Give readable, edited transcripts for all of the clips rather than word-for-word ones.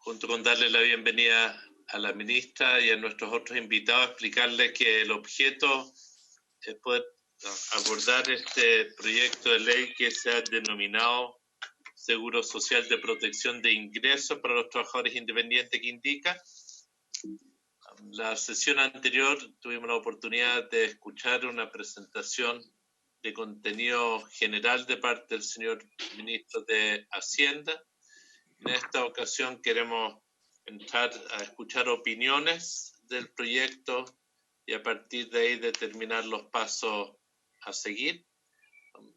junto con darle la bienvenida a la ministra y a nuestros otros invitados, explicarles que el objeto es poder abordar este proyecto de ley que se ha denominado Seguro Social de Protección de Ingresos para los Trabajadores Independientes, que indica. La sesión anterior tuvimos la oportunidad de escuchar una presentación de contenido general de parte del señor ministro de Hacienda. En esta ocasión queremos entrar a escuchar opiniones del proyecto y a partir de ahí determinar los pasos a seguir.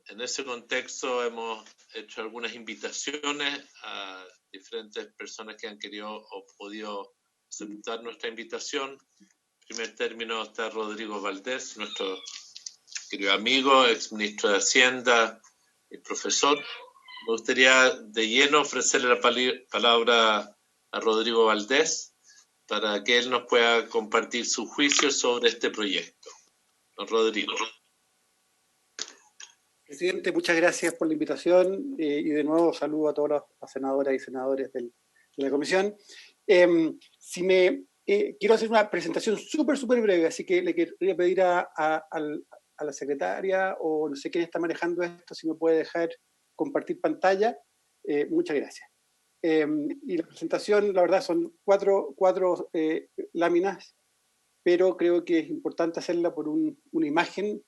En ese contexto hemos hecho algunas invitaciones a diferentes personas que han querido o podido aceptar nuestra invitación. En primer término está Rodrigo Valdés, nuestro querido amigo, exministro de Hacienda y profesor. Me gustaría de lleno ofrecerle la palabra a Rodrigo Valdés para que él nos pueda compartir su juicio sobre este proyecto. Don Rodrigo. Presidente, muchas gracias por la invitación y de nuevo saludo a todas las senadoras y senadores de la comisión. Quiero hacer una presentación súper breve, así que le quería pedir a la secretaria o no sé quién está manejando esto, si me puede dejar compartir pantalla. Muchas gracias. Y la presentación, la verdad, son cuatro láminas, pero creo que es importante hacerla por una imagen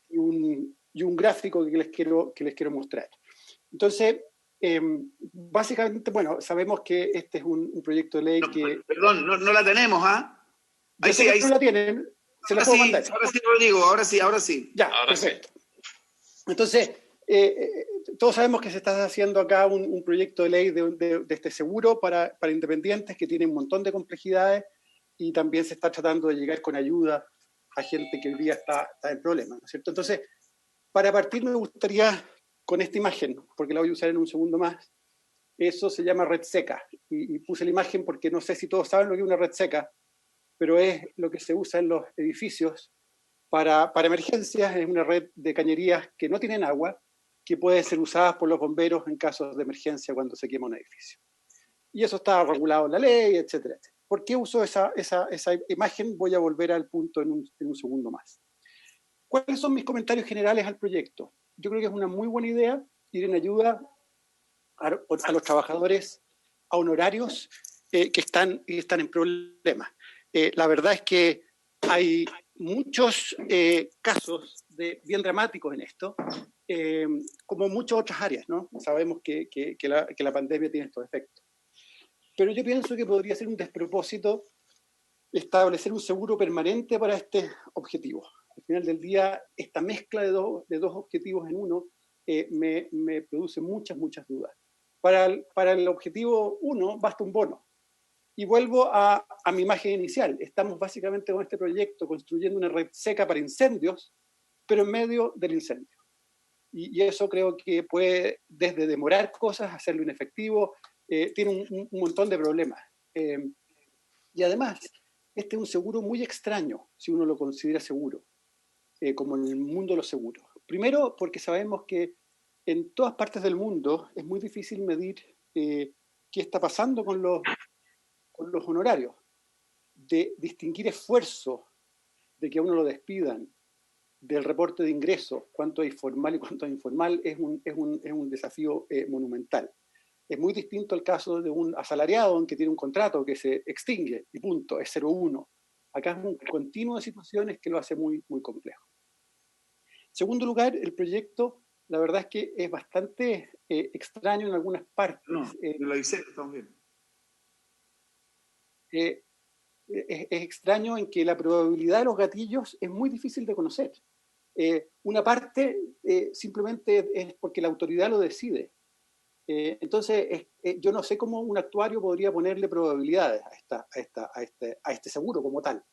y un gráfico que les quiero mostrar. Entonces, básicamente, bueno, sabemos que este es un proyecto de ley que... Perdón, no la tenemos, ¿ah? Ahí sí, no la tienen, se la puedo mandar. Ahora sí, Rodrigo, ahora sí. Ya, ahora perfecto. Sí. Entonces, todos sabemos que se está haciendo acá un proyecto de ley de este seguro para independientes que tiene un montón de complejidades y también se está tratando de llegar con ayuda a gente que hoy día está en problemas, ¿no es cierto? Entonces, para partir me gustaría con esta imagen, porque la voy a usar en un segundo más, eso se llama red seca, y puse la imagen porque no sé si todos saben lo que es una red seca, pero es lo que se usa en los edificios para emergencias, es una red de cañerías que no tienen agua, que puede ser usada por los bomberos en casos de emergencia cuando se quema un edificio. Y eso está regulado en la ley, etcétera, etcétera. ¿Por qué uso esa imagen? Voy a volver al punto en un segundo más. ¿Cuáles son mis comentarios generales al proyecto? Yo creo que es una muy buena idea ir en ayuda a los trabajadores a honorarios que están en problemas. La verdad es que hay muchos casos bien dramáticos en esto, como muchas otras áreas, ¿no? Sabemos que la pandemia tiene estos efectos. Pero yo pienso que podría ser un despropósito establecer un seguro permanente para este objetivo. Al final del día, esta mezcla de dos objetivos en uno me produce muchas dudas. Para el objetivo 1 basta un bono. Y vuelvo a mi imagen inicial. Estamos básicamente con este proyecto construyendo una red seca para incendios, pero en medio del incendio. Y eso creo que puede desde demorar cosas, hacerlo inefectivo, tiene un montón de problemas. Y además, este es un seguro muy extraño, si uno lo considera seguro, como en el mundo de los seguros. Primero, porque sabemos que en todas partes del mundo es muy difícil medir qué está pasando con los honorarios, de distinguir esfuerzo, de que a uno lo despidan, del reporte de ingresos, cuánto es formal y cuánto es informal, es un desafío monumental. Es muy distinto al caso de un asalariado en que tiene un contrato que se extingue y punto, es 0,1. Acá es un continuo de situaciones que lo hace muy complejo. En segundo lugar, el proyecto, la verdad es que es bastante extraño en algunas partes. Lo hice también. Es extraño en que la probabilidad de los gatillos es muy difícil de conocer. Una parte simplemente es porque la autoridad lo decide. Entonces, yo no sé cómo un actuario podría ponerle probabilidades a este seguro como tal.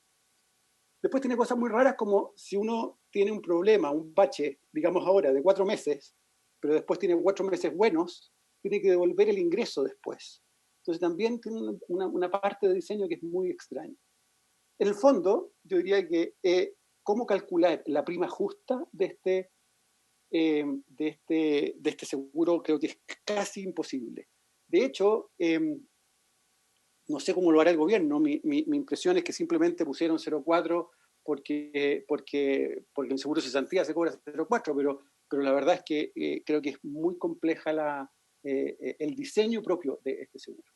Después tiene cosas muy raras como si uno tiene un problema, un bache, digamos ahora, de 4 meses, pero después tiene 4 meses buenos, tiene que devolver el ingreso después. Entonces también tiene una parte de diseño que es muy extraña. En el fondo, yo diría que cómo calcular la prima justa de este seguro creo que es casi imposible. De hecho, No sé cómo lo hará el gobierno. Mi impresión es que simplemente pusieron 0,4 porque el seguro de cesantía se cobra 0,4, pero la verdad es que creo que es muy compleja el diseño propio de este seguro.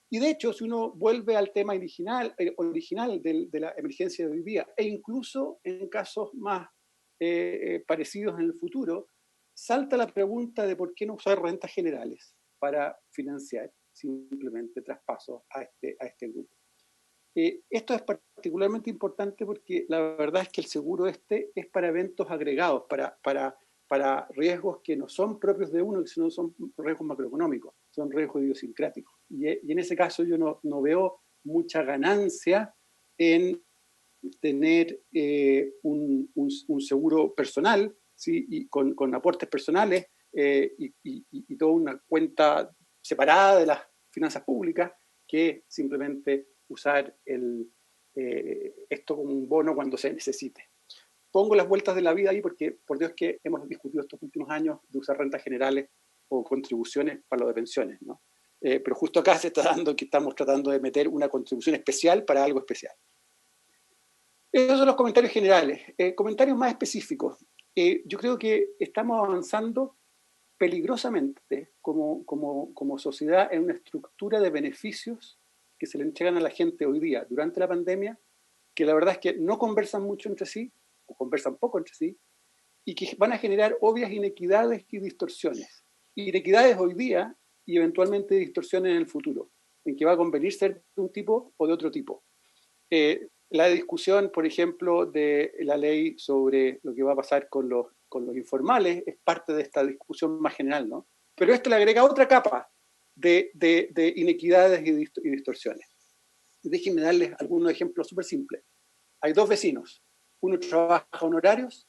Y de hecho, si uno vuelve al tema original de la emergencia de hoy día, e incluso en casos más parecidos en el futuro, salta la pregunta de por qué no usar rentas generales para financiar simplemente traspasos a este grupo. Esto es particularmente importante porque la verdad es que el seguro es para eventos agregados, para riesgos que no son propios de uno, sino son riesgos macroeconómicos, son riesgos idiosincráticos. Y en ese caso yo no veo mucha ganancia en tener un seguro personal, ¿sí? Y con aportes personales y toda una cuenta separada de las finanzas públicas, que simplemente usar esto como un bono cuando se necesite. Pongo las vueltas de la vida ahí porque, por Dios, que hemos discutido estos últimos años de usar rentas generales o contribuciones para lo de pensiones, ¿no? Pero justo acá se está dando que estamos tratando de meter una contribución especial para algo especial. Esos son los comentarios generales. Comentarios más específicos. Yo creo que estamos avanzando peligrosamente como sociedad en una estructura de beneficios que se le entregan a la gente hoy día durante la pandemia, que la verdad es que no conversan mucho entre sí, o conversan poco entre sí, y que van a generar obvias inequidades y distorsiones. Inequidades hoy día y eventualmente distorsiones en el futuro, en que va a convenir ser de un tipo o de otro tipo. La discusión, por ejemplo, de la ley sobre lo que va a pasar con los informales es parte de esta discusión más general, ¿no? Pero esto le agrega otra capa de inequidades y distorsiones. Déjenme darles algunos ejemplos súper simples. Hay dos vecinos, uno trabaja honorarios,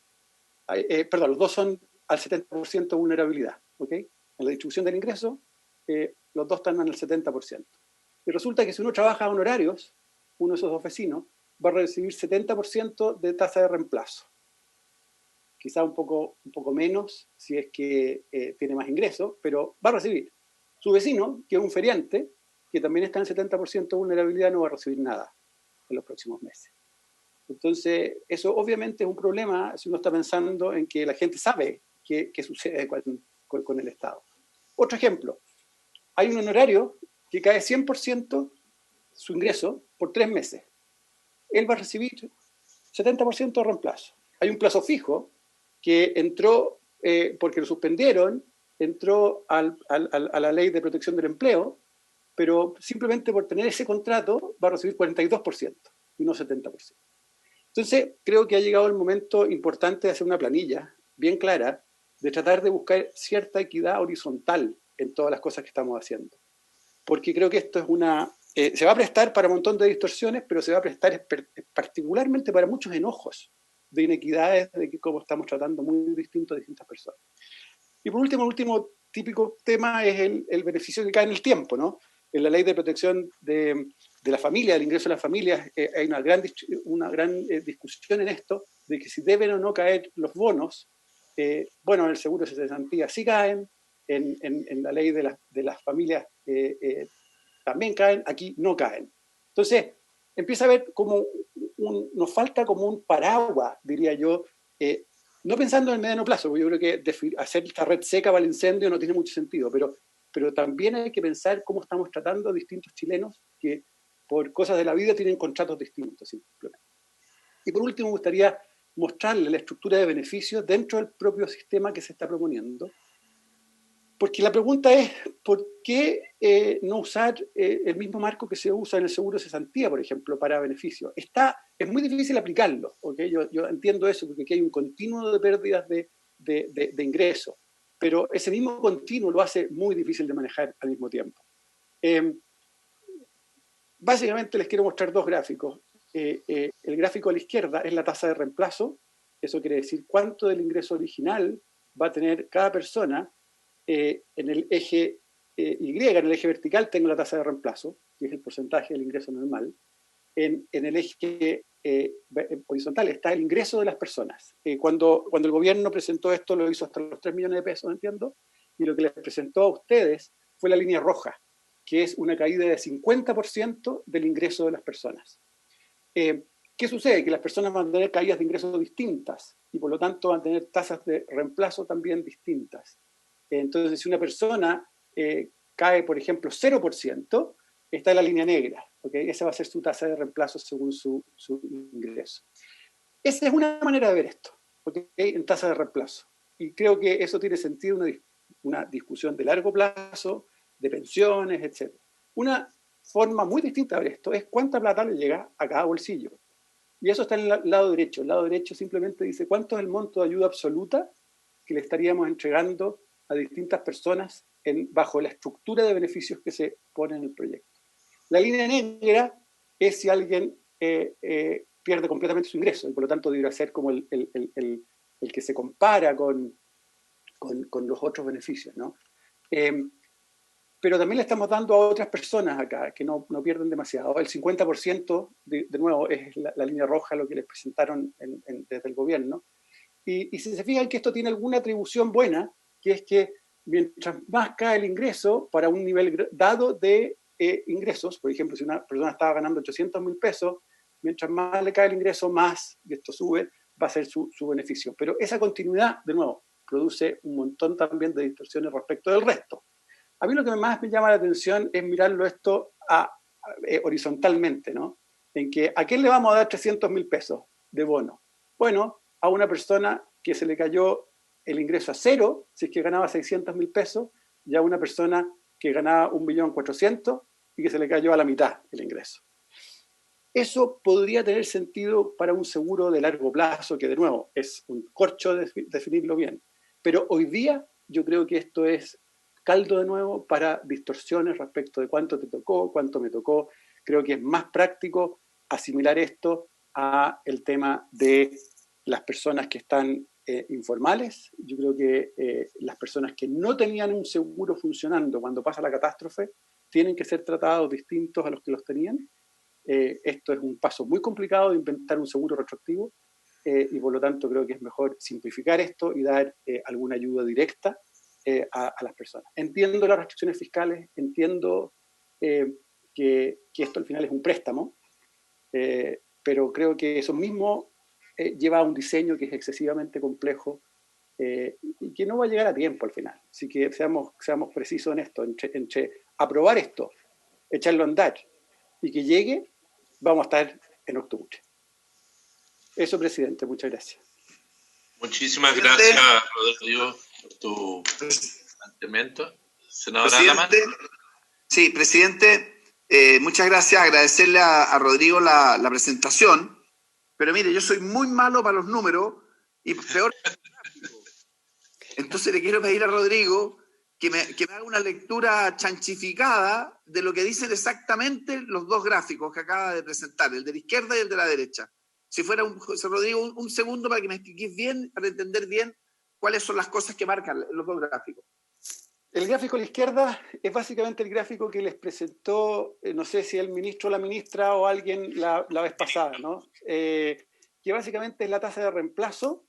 los dos son al 70% de vulnerabilidad, ¿ok? En la distribución del ingreso, los dos están en el 70%. Y resulta que si uno trabaja honorarios, uno de esos dos vecinos va a recibir 70% de tasa de reemplazo. Quizá un poco menos si es que tiene más ingresos, pero va a recibir. Su vecino, que es un feriante, que también está en 70% de vulnerabilidad, no va a recibir nada en los próximos meses. Entonces, eso obviamente es un problema si uno está pensando en que la gente sabe qué sucede con el Estado. Otro ejemplo, hay un honorario que cae 100% su ingreso por 3 meses. Él va a recibir 70% de reemplazo. Hay un plazo fijo que entró, porque lo suspendieron, entró a la ley de protección del empleo, pero simplemente por tener ese contrato va a recibir 42% y no 70%. Entonces, creo que ha llegado el momento importante de hacer una planilla bien clara, de tratar de buscar cierta equidad horizontal en todas las cosas que estamos haciendo. Porque creo que esto es se va a prestar para un montón de distorsiones, pero se va a prestar particularmente para muchos enojos de inequidades, de cómo estamos tratando muy distinto a distintas personas. Y por último, el último típico tema es el beneficio que cae en el tiempo, ¿no? En la ley de protección de la familia, del ingreso de las familias, hay una gran discusión en esto, de que si deben o no caer los bonos. Bueno, en el seguro de cesantía sí caen, en la ley de las familias también caen, aquí no caen. Entonces, empieza a haber como nos falta como un paraguas, diría yo, no pensando en el mediano plazo, porque yo creo que hacer esta red seca para el incendio no tiene mucho sentido, pero también hay que pensar cómo estamos tratando a distintos chilenos que por cosas de la vida tienen contratos distintos, simplemente. Y por último, me gustaría mostrarle la estructura de beneficios dentro del propio sistema que se está proponiendo, porque la pregunta es, ¿por qué no usar el mismo marco que se usa en el seguro de cesantía, por ejemplo, para beneficios? Es muy difícil aplicarlo, ¿okay? Yo entiendo eso, porque aquí hay un continuo de pérdidas de ingresos, pero ese mismo continuo lo hace muy difícil de manejar al mismo tiempo. Básicamente les quiero mostrar dos gráficos. El gráfico a la izquierda es la tasa de reemplazo, eso quiere decir cuánto del ingreso original va a tener cada persona. En el eje Y, en el eje vertical, tengo la tasa de reemplazo, que es el porcentaje del ingreso normal. En el eje horizontal está el ingreso de las personas. Cuando el gobierno presentó esto, lo hizo hasta los 3 millones de pesos, entiendo, y lo que les presentó a ustedes fue la línea roja, que es una caída de 50% del ingreso de las personas. ¿Qué sucede? Que las personas van a tener caídas de ingresos distintas y por lo tanto van a tener tasas de reemplazo también distintas. Entonces, si una persona cae, por ejemplo, 0%, está en la línea negra. ¿Okay? Esa va a ser su tasa de reemplazo según su ingreso. Esa es una manera de ver esto, ¿okay? En tasa de reemplazo. Y creo que eso tiene sentido, una discusión de largo plazo, de pensiones, etc. Una forma muy distinta de ver esto es cuánta plata le llega a cada bolsillo. Y eso está en el lado derecho. El lado derecho simplemente dice cuánto es el monto de ayuda absoluta que le estaríamos entregando a distintas personas bajo la estructura de beneficios que se pone en el proyecto. La línea negra es si alguien pierde completamente su ingreso y por lo tanto debería ser como el que se compara con los otros beneficios, ¿no? Pero también le estamos dando a otras personas acá que no pierden demasiado. El 50%, de nuevo, es la línea roja, lo que les presentaron desde el gobierno. Y si se fijan que esto tiene alguna atribución buena, que es que mientras más cae el ingreso para un nivel dado de ingresos, por ejemplo, si una persona estaba ganando 800.000 pesos, mientras más le cae el ingreso, más, y esto sube, va a ser su beneficio. Pero esa continuidad, de nuevo, produce un montón también de distorsiones respecto del resto. A mí lo que más me llama la atención es mirarlo esto horizontalmente, ¿no? En que, ¿a quién le vamos a dar 300.000 pesos de bono? Bueno, a una persona que se le cayó el ingreso a cero, si es que ganaba 600.000 pesos, y a una persona que ganaba 1.400.000 y que se le cayó a la mitad el ingreso. Eso podría tener sentido para un seguro de largo plazo, que de nuevo es un corcho definirlo bien. Pero hoy día yo creo que esto es caldo de nuevo para distorsiones respecto de cuánto te tocó, cuánto me tocó. Creo que es más práctico asimilar esto a el tema de las personas que están informales. Yo creo que las personas que no tenían un seguro funcionando cuando pasa la catástrofe tienen que ser tratados distintos a los que los tenían. Esto es un paso muy complicado de inventar un seguro retroactivo y por lo tanto creo que es mejor simplificar esto y dar alguna ayuda directa a las personas. Entiendo las restricciones fiscales, entiendo que esto al final es un préstamo, pero creo que eso mismo lleva a un diseño que es excesivamente complejo y que no va a llegar a tiempo al final. Así que seamos precisos en esto, entre aprobar esto, echarlo a andar y que llegue, vamos a estar en octubre. Eso, presidente, muchas gracias. Muchísimas gracias, Rodrigo, por tu planteamiento. Senador Alaman. Sí, presidente, muchas gracias. Agradecerle a Rodrigo la presentación. Pero mire, yo soy muy malo para los números y peor. Entonces le quiero pedir a Rodrigo que me haga una lectura chanchificada de lo que dicen exactamente los dos gráficos que acaba de presentar, el de la izquierda y el de la derecha. Si fuera Rodrigo, un segundo para que me expliques bien, para entender bien cuáles son las cosas que marcan los dos gráficos. El gráfico a la izquierda es básicamente el gráfico que les presentó, no sé si el ministro o la ministra o alguien la vez pasada, ¿no? Que básicamente es la tasa de reemplazo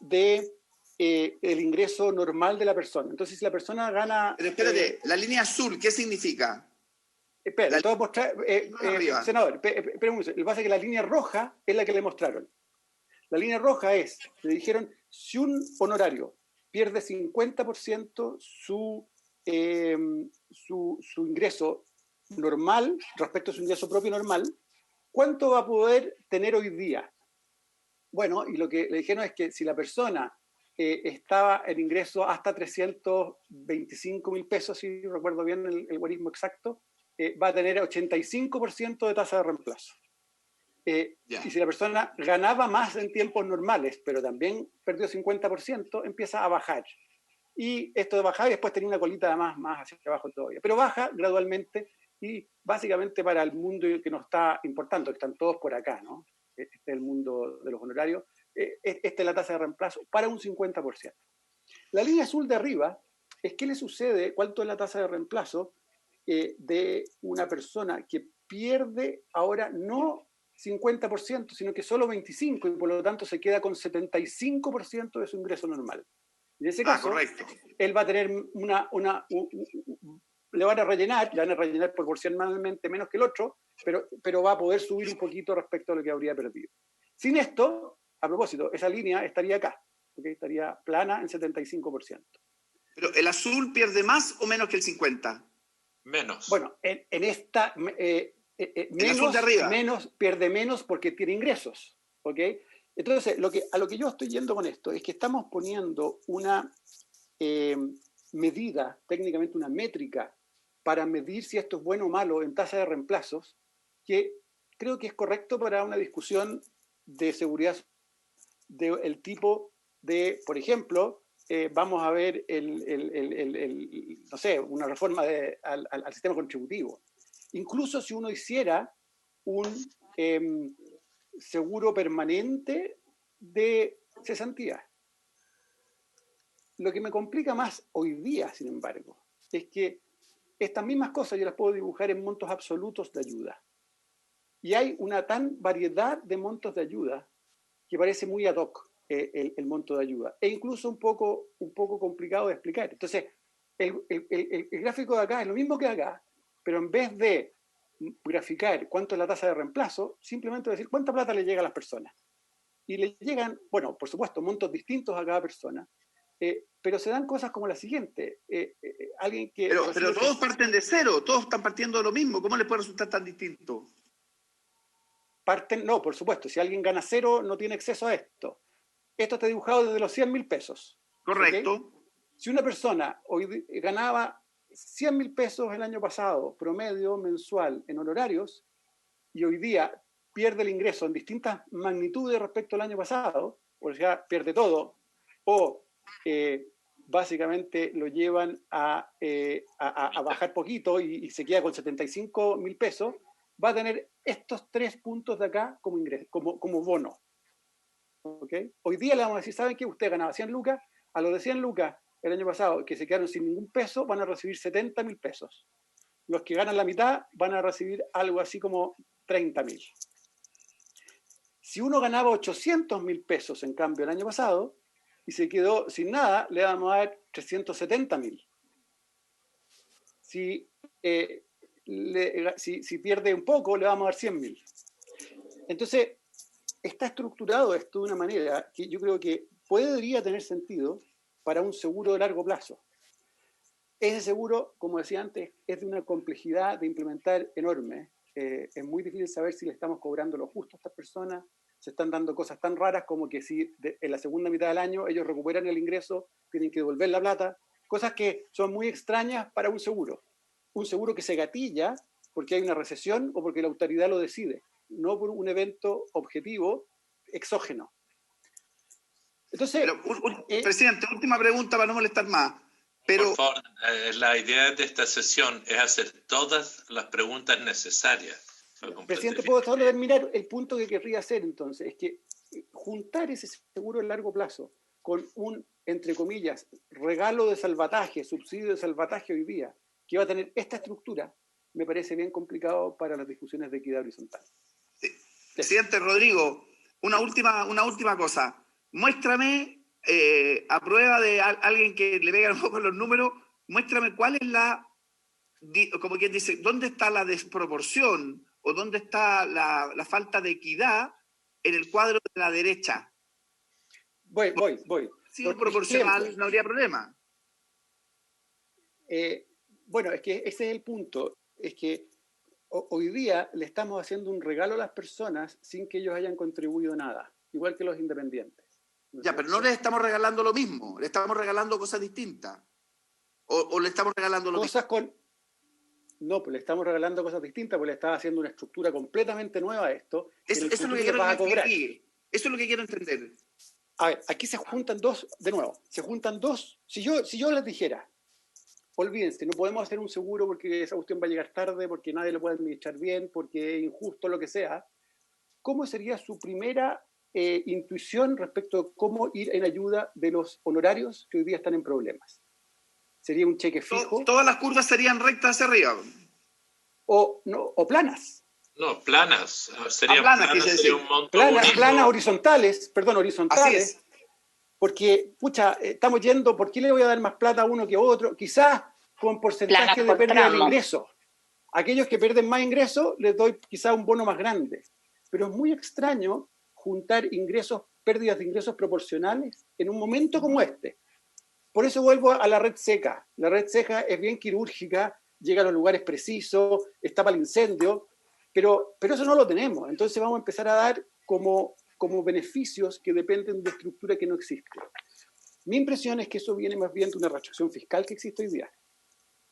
de el ingreso normal de la persona. Entonces, si la persona gana... Pero espérate, la línea azul, ¿qué significa? Espera, te voy a mostrar... senador, espera un momento. Lo que pasa es que la línea roja es la que le mostraron. La línea roja es, le dijeron, si un honorario pierde 50% su ingreso normal respecto a su ingreso propio normal, ¿cuánto va a poder tener hoy día? Bueno, y lo que le dijeron es que si la persona estaba en ingreso hasta 325.000 pesos, si recuerdo bien el guarismo exacto, va a tener 85% de tasa de reemplazo. Y si la persona ganaba más en tiempos normales, pero también perdió 50%, empieza a bajar. Y esto de bajar y después tenía una colita más hacia abajo todavía. Pero baja gradualmente y básicamente para el mundo que nos está importando, que están todos por acá, ¿no? Este es el mundo de los honorarios. Esta es la tasa de reemplazo para un 50%. La línea azul de arriba es qué le sucede, cuánto es la tasa de reemplazo de una persona que pierde ahora no 50%, sino que solo 25%, y por lo tanto se queda con 75% de su ingreso normal. En ese caso, él va a tener le van a rellenar proporcionalmente menos que el otro, pero va a poder subir un poquito respecto a lo que habría perdido. Sin esto, a propósito, esa línea estaría acá, ¿okay? Estaría plana en 75%. Pero ¿el azul pierde más o menos que el 50%? Menos. Bueno, en esta pierde menos porque tiene ingresos, ¿ok? Entonces, a lo que yo estoy yendo con esto es que estamos poniendo una medida, técnicamente una métrica, para medir si esto es bueno o malo en tasa de reemplazos, que creo que es correcto para una discusión de seguridad del tipo de, por ejemplo, vamos a ver no sé, una reforma al sistema contributivo. Incluso si uno hiciera un seguro permanente de cesantía. Lo que me complica más hoy día, sin embargo, es que estas mismas cosas yo las puedo dibujar en montos absolutos de ayuda. Y hay una tan variedad de montos de ayuda que parece muy ad hoc el monto de ayuda. E incluso un poco complicado de explicar. Entonces, el gráfico de acá es lo mismo que acá, pero en vez de graficar cuánto es la tasa de reemplazo, simplemente decir cuánta plata le llega a las personas. Y le llegan, bueno, por supuesto, montos distintos a cada persona, pero se dan cosas como la siguiente. Alguien que... Pero todos parten de cero, todos están partiendo de lo mismo. ¿Cómo les puede resultar tan distinto? No, por supuesto, si alguien gana cero, no tiene acceso a esto. Esto está dibujado desde los 100.000 pesos. Correcto. ¿Okay? Si una persona hoy ganaba 100.000 pesos el año pasado, promedio mensual en honorarios, y hoy día pierde el ingreso en distintas magnitudes respecto al año pasado, o sea, pierde todo, o básicamente lo llevan a bajar poquito y se queda con 75.000 pesos, va a tener estos 3 puntos de acá como ingreso, como bono. ¿Okay? Hoy día le vamos a decir, ¿saben qué? Usted ganaba 100 lucas, a los de 100 lucas el año pasado, que se quedaron sin ningún peso, van a recibir 70.000 pesos. Los que ganan la mitad van a recibir algo así como 30.000. Si uno ganaba 800.000 pesos, en cambio, el año pasado, y se quedó sin nada, le vamos a dar 370.000. Si pierde un poco, le vamos a dar 100.000. Entonces, está estructurado esto de una manera que yo creo que podría tener sentido para un seguro de largo plazo. Ese seguro, como decía antes, es de una complejidad de implementar enorme. Es muy difícil saber si le estamos cobrando lo justo a estas personas. Se están dando cosas tan raras como que si en la segunda mitad del año ellos recuperan el ingreso, tienen que devolver la plata. Cosas que son muy extrañas para un seguro. Un seguro que se gatilla porque hay una recesión o porque la autoridad lo decide, no por un evento objetivo exógeno. Entonces, presidente, última pregunta para no molestar más. Pero, por favor, la idea de esta sesión es hacer todas las preguntas necesarias. Presidente, ¿puedo solo terminar? El punto que querría hacer entonces es que juntar ese seguro a largo plazo con un, entre comillas, regalo de salvataje, subsidio de salvataje hoy día, que va a tener esta estructura, me parece bien complicado para las discusiones de equidad horizontal. Sí. Presidente Rodrigo, una última cosa. Muéstrame, a prueba de alguien que le pega un poco los números, muéstrame cuál es como quien dice, dónde está la desproporción o dónde está la falta de equidad en el cuadro de la derecha. Voy. Si es proporcional, no habría problema. Bueno, es que ese es el punto. Es que hoy día le estamos haciendo un regalo a las personas sin que ellos hayan contribuido nada, igual que los independientes. Ya, pero no les estamos regalando lo mismo, le estamos regalando cosas distintas. O le estamos regalando lo mismo. No, pues le estamos regalando cosas distintas, porque le estamos haciendo una estructura completamente nueva a esto. Eso es lo que quiero entender. Eso es lo que quiero entender. A ver, aquí se juntan dos, de nuevo, si yo les dijera, olvídense, no podemos hacer un seguro porque esa cuestión va a llegar tarde, porque nadie lo puede administrar bien, porque es injusto, lo que sea, ¿cómo sería su primera intuición respecto a cómo ir en ayuda de los honorarios que hoy día están en problemas? ¿Sería un cheque fijo? Todas las curvas serían rectas hacia arriba. O planas. No, planas. Sería un monto planas horizontales. Así es. Porque, estamos yendo, ¿por qué le voy a dar más plata a uno que a otro? Quizás con porcentaje de pérdida del ingreso. Aquellos que pierden más ingresos les doy quizá un bono más grande. Pero es muy extraño juntar pérdidas de ingresos proporcionales en un momento como este. Por eso vuelvo a la red seca. La red seca es bien quirúrgica, llega a los lugares precisos, está para el incendio, pero eso no lo tenemos. Entonces vamos a empezar a dar como beneficios que dependen de estructura que no existe. Mi impresión es que eso viene más bien de una restricción fiscal que existe hoy día,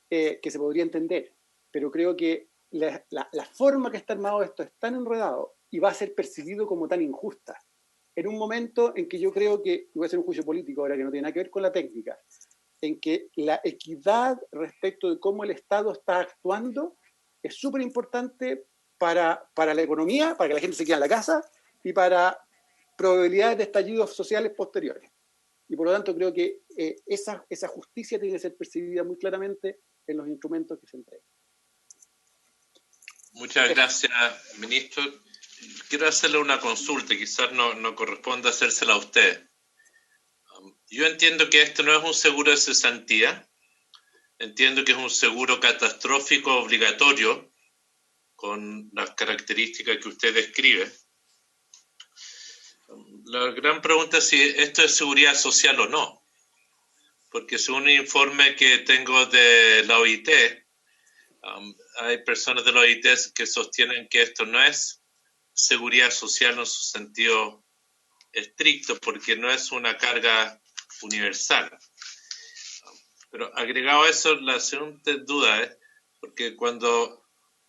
que se podría entender, pero creo que la forma que está armado esto es tan enredado y va a ser percibido como tan injusta. En un momento en que yo creo que, voy a hacer un juicio político ahora que no tiene nada que ver con la técnica, en que la equidad respecto de cómo el Estado está actuando es súper importante para la economía, para que la gente se quede en la casa y para probabilidades de estallidos sociales posteriores. Y por lo tanto creo que esa justicia tiene que ser percibida muy claramente en los instrumentos que se entregan. Muchas gracias, ministro. Quiero hacerle una consulta, quizás no corresponda hacérsela a usted. Yo entiendo que esto no es un seguro de cesantía, entiendo que es un seguro catastrófico obligatorio con las características que usted describe. La gran pregunta es si esto es seguridad social o no, porque según un informe que tengo de la OIT, hay personas de la OIT que sostienen que esto no es seguridad social en su sentido estricto, porque no es una carga universal. Pero agregado a eso, la segunda duda es, porque cuando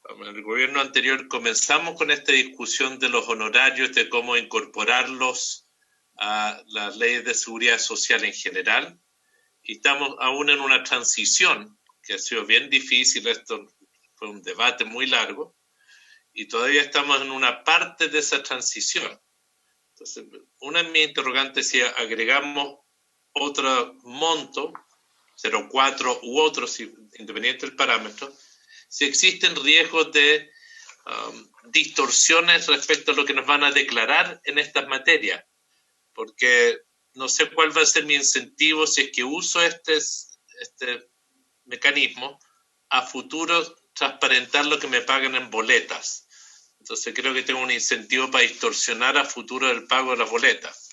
en el gobierno anterior comenzamos con esta discusión de los honorarios, de cómo incorporarlos a las leyes de seguridad social en general, y estamos aún en una transición que ha sido bien difícil, esto fue un debate muy largo, y todavía estamos en una parte de esa transición. Entonces, una de mis interrogantes es si agregamos otro monto, 0,4 u otro, independiente del parámetro, si existen riesgos de distorsiones respecto a lo que nos van a declarar en estas materias, porque no sé cuál va a ser mi incentivo si es que uso este mecanismo a futuro transparentar lo que me pagan en boletas. Entonces creo que tengo un incentivo para distorsionar a futuro el pago de las boletas.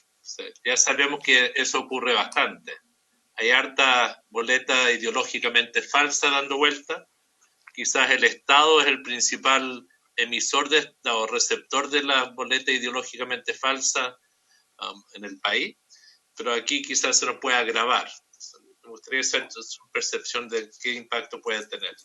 Ya sabemos que eso ocurre bastante. Hay harta boleta ideológicamente falsa dando vuelta. Quizás el Estado es el principal emisor o receptor de la boleta ideológicamente falsa en el país, pero aquí quizás se nos puede agravar. Me gustaría saber su percepción de qué impacto puede tener.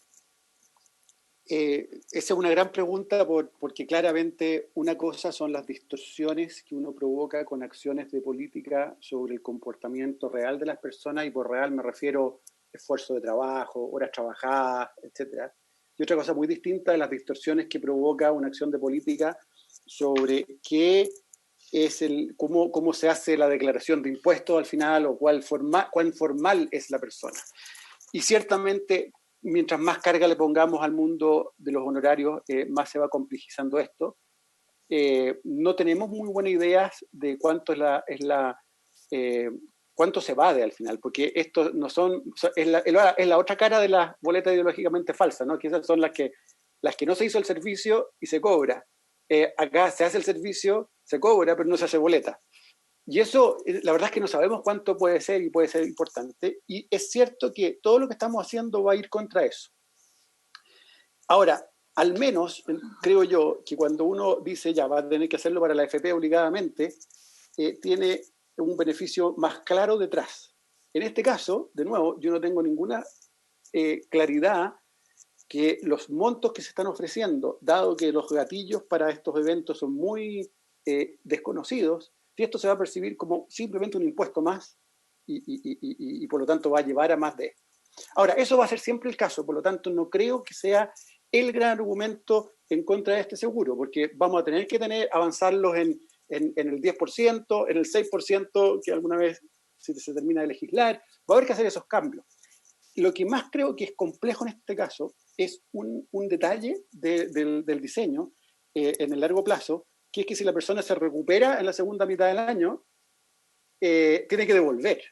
Esa es una gran pregunta porque claramente una cosa son las distorsiones que uno provoca con acciones de política sobre el comportamiento real de las personas, y por real me refiero esfuerzo de trabajo, horas trabajadas, etc. Y otra cosa muy distinta es las distorsiones que provoca una acción de política sobre qué es cómo se hace la declaración de impuestos al final, o cuán formal es la persona. Y ciertamente, mientras más carga le pongamos al mundo de los honorarios, más se va complejizando esto. No tenemos muy buenas ideas de cuánto cuánto se evade al final, porque esto no es la otra cara de las boletas ideológicamente falsas, ¿no? Que esas son las que no se hizo el servicio y se cobra. Acá se hace el servicio, se cobra, pero no se hace boleta. Y eso, la verdad es que no sabemos cuánto puede ser, y puede ser importante, y es cierto que todo lo que estamos haciendo va a ir contra eso. Ahora, al menos, creo yo, que cuando uno dice ya va a tener que hacerlo para la AFP obligadamente, tiene un beneficio más claro detrás. En este caso, de nuevo, yo no tengo ninguna claridad que los montos que se están ofreciendo, dado que los gatillos para estos eventos son muy desconocidos, si esto se va a percibir como simplemente un impuesto más y por lo tanto va a llevar a más de esto. Ahora, eso va a ser siempre el caso, por lo tanto no creo que sea el gran argumento en contra de este seguro, porque vamos a tener que avanzarlos en el 10%, en el 6% que alguna vez se termina de legislar, va a haber que hacer esos cambios. Lo que más creo que es complejo en este caso es un detalle del diseño en el largo plazo, que es que si la persona se recupera en la segunda mitad del año, tiene que devolver.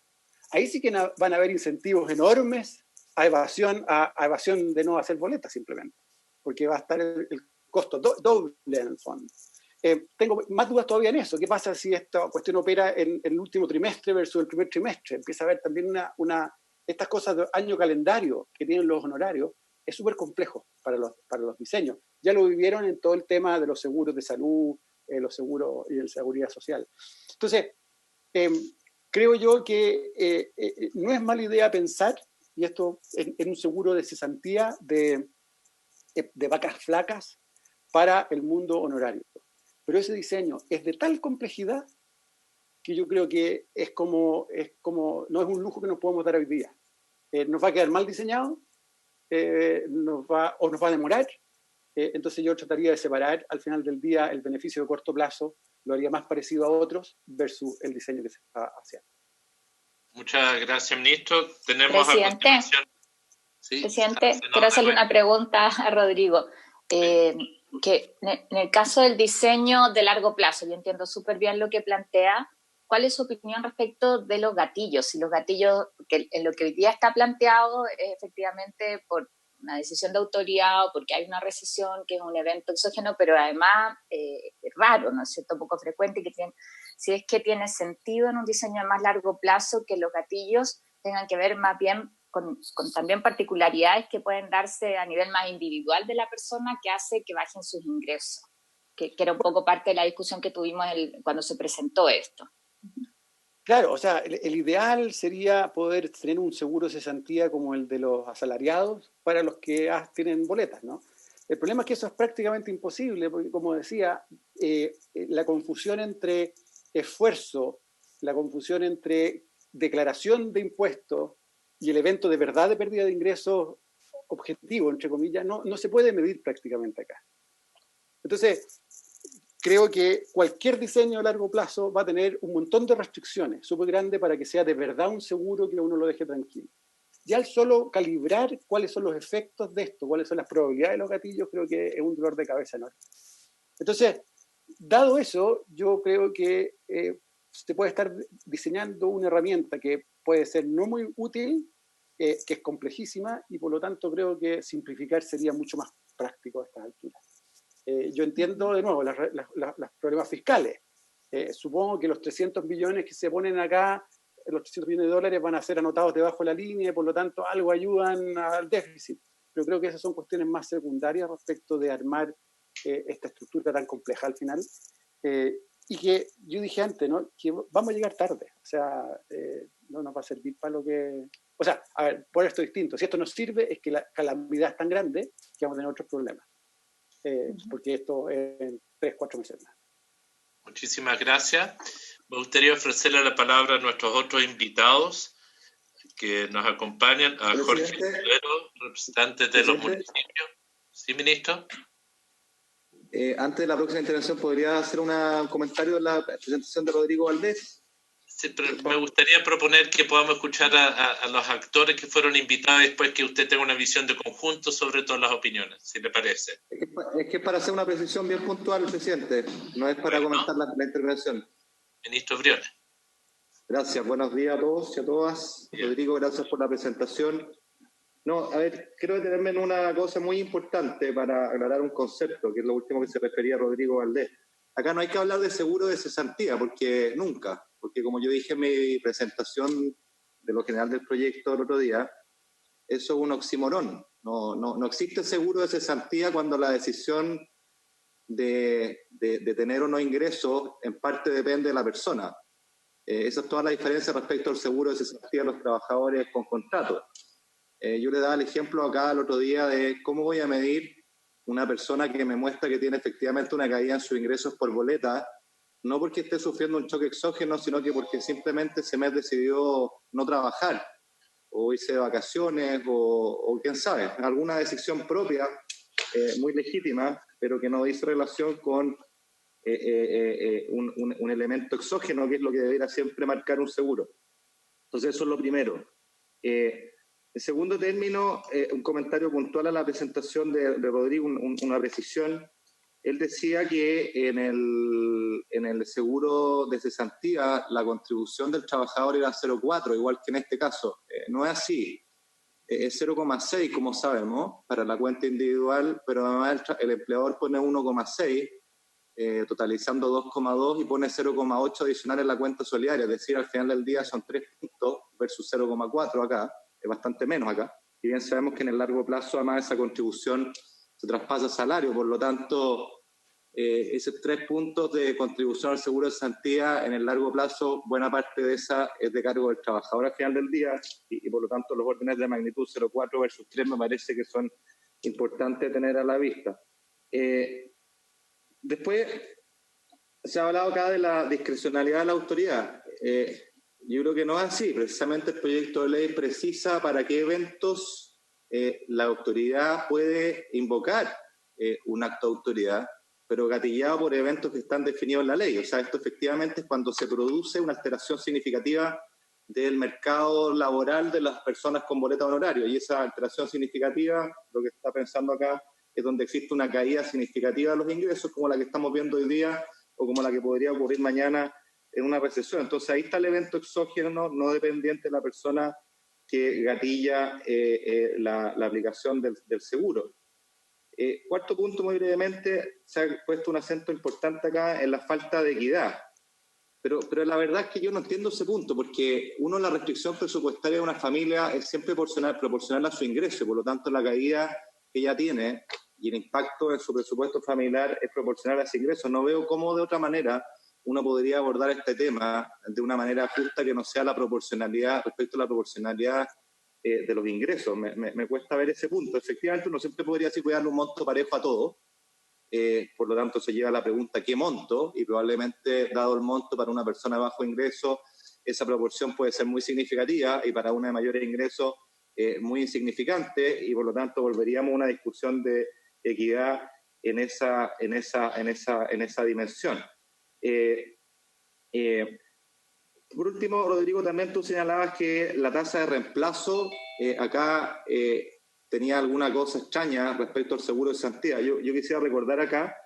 Ahí sí que van a haber incentivos enormes a evasión de no hacer boletas simplemente, porque va a estar el costo doble en el fondo. Tengo más dudas todavía en eso. ¿Qué pasa si esta cuestión opera en el último trimestre versus el primer trimestre? Empieza a haber también estas cosas de año calendario que tienen los honorarios, es súper complejo para los diseños. Ya lo vivieron en todo el tema de los seguros de salud, los seguros y de seguridad social. Entonces, creo yo que no es mala idea pensar, y esto en un seguro de cesantía de vacas flacas para el mundo honorario. Pero ese diseño es de tal complejidad que yo creo que no es un lujo que nos podemos dar hoy día. Nos va a quedar mal diseñado, nos va a demorar. Entonces yo trataría de separar al final del día el beneficio de corto plazo, lo haría más parecido a otros versus el diseño que se está haciendo. Muchas gracias, ministro. Tenemos Presidente, a continuación. ¿Sí? Presidente, quiero hacerle una pregunta a Rodrigo. Que en el caso del diseño de largo plazo, yo entiendo súper bien lo que plantea. ¿Cuál es su opinión respecto de los gatillos? Si los gatillos, que en lo que hoy día está planteado es efectivamente por una decisión de autoridad o porque hay una recesión, que es un evento exógeno, pero además es raro, ¿no es cierto?, poco frecuente, si es que tiene sentido en un diseño de más largo plazo que los gatillos tengan que ver más bien con también particularidades que pueden darse a nivel más individual de la persona, que hace que bajen sus ingresos, que era un poco parte de la discusión que tuvimos cuando se presentó esto. Claro, o sea, el ideal sería poder tener un seguro de cesantía como el de los asalariados para los que tienen boletas, ¿no? El problema es que eso es prácticamente imposible, porque como decía, la confusión entre esfuerzo, la confusión entre declaración de impuestos y el evento de verdad de pérdida de ingresos objetivo, entre comillas, no se puede medir prácticamente acá. Entonces, creo que cualquier diseño a largo plazo va a tener un montón de restricciones súper grandes para que sea de verdad un seguro que uno lo deje tranquilo. Ya al solo calibrar cuáles son los efectos de esto, cuáles son las probabilidades de los gatillos, creo que es un dolor de cabeza enorme. Entonces, dado eso, yo creo que se puede estar diseñando una herramienta que puede ser no muy útil, que es complejísima, y por lo tanto creo que simplificar sería mucho más práctico a estas alturas. Yo entiendo de nuevo los problemas fiscales. Supongo que los 300 millones que se ponen acá, los 300 millones de dólares van a ser anotados debajo de la línea y por lo tanto algo ayudan al déficit. Pero creo que esas son cuestiones más secundarias respecto de armar esta estructura tan compleja al final. Y que yo dije antes, ¿no?, que vamos a llegar tarde. O sea, no nos va a servir para lo que... O sea, a ver, por esto distinto. Si esto nos sirve es que la calamidad es tan grande que vamos a tener otros problemas. Porque esto en 3-4 meses más. Muchísimas gracias. Me gustaría ofrecerle la palabra a nuestros otros invitados que nos acompañan, a Jorge Rivero, representante de los municipios. ¿Sí, ministro? Antes de la próxima intervención, ¿podría hacer un comentario de la presentación de Rodrigo Valdés? Sí, pero me gustaría proponer que podamos escuchar a los actores que fueron invitados y después que usted tenga una visión de conjunto sobre todas las opiniones, si le parece. Es que es para hacer una precisión bien puntual, presidente. No es para comentar la intervención. Ministro Briones. Gracias. Buenos días a todos y a todas. Bien. Rodrigo, gracias por la presentación. No, a ver, quiero detenerme en una cosa muy importante para aclarar un concepto, que es lo último que se refería a Rodrigo Valdés. Acá no hay que hablar de seguro de cesantía, porque como yo dije en mi presentación de lo general del proyecto el otro día, eso es un oxímoron. No existe seguro de cesantía cuando la decisión de tener o no ingresos en parte depende de la persona. Esa es toda la diferencia respecto al seguro de cesantía de los trabajadores con contrato. Yo le daba el ejemplo acá el otro día de cómo voy a medir una persona que me muestra que tiene efectivamente una caída en sus ingresos por boleta, no porque esté sufriendo un choque exógeno, sino que porque simplemente ese mes decidió no trabajar, o irse de vacaciones, o quién sabe, alguna decisión propia, muy legítima, pero que no dice relación con un elemento exógeno, que es lo que debería siempre marcar un seguro. Entonces eso es lo primero. En segundo término, un comentario puntual a la presentación de Rodrigo, una precisión. Él decía que en el seguro de cesantía la contribución del trabajador era 0,4, igual que en este caso. No es así. es 0,6, como sabemos, para la cuenta individual, pero además el empleador pone 1,6, totalizando 2,2 y pone 0,8 adicional en la cuenta solidaria, es decir, al final del día son 3 puntos versus 0,4 acá, es bastante menos acá, y bien sabemos que en el largo plazo además esa contribución se traspasa salario, por lo tanto esos 3 puntos de contribución al seguro de cesantía en el largo plazo, buena parte de esa es de cargo del trabajador al final del día y por lo tanto los órdenes de magnitud 0,4 versus 3 me parece que son importantes tener a la vista. Después se ha hablado acá de la discrecionalidad de la autoridad. Yo creo que no es así. Precisamente el proyecto de ley precisa para qué eventos la autoridad puede invocar un acto de autoridad, pero gatillado por eventos que están definidos en la ley. O sea, esto efectivamente es cuando se produce una alteración significativa del mercado laboral de las personas con boleta honorario. Y esa alteración significativa, lo que está pensando acá, es donde existe una caída significativa de los ingresos, como la que estamos viendo hoy día o como la que podría ocurrir mañana en una recesión. Entonces ahí está el evento exógeno no dependiente de la persona que gatilla la aplicación del seguro. Cuarto punto, muy brevemente, se ha puesto un acento importante acá en la falta de equidad. Pero la verdad es que yo no entiendo ese punto, porque la restricción presupuestaria de una familia es siempre proporcional a su ingreso, por lo tanto la caída que ella tiene y el impacto en su presupuesto familiar es proporcional a ese ingreso. No veo cómo de otra manera uno podría abordar este tema de una manera justa que no sea la proporcionalidad respecto a la proporcionalidad de los ingresos. Me cuesta ver ese punto. Efectivamente, uno siempre podría así cuidarle un monto parejo a todos. Por lo tanto, se lleva la pregunta ¿qué monto? Y probablemente, dado el monto para una persona de bajo ingreso, esa proporción puede ser muy significativa y para una de mayores ingresos muy insignificante, y por lo tanto volveríamos a una discusión de equidad en esa dimensión. Por último, Rodrigo, también tú señalabas que la tasa de reemplazo acá tenía alguna cosa extraña respecto al seguro de cesantía. Yo quisiera recordar acá,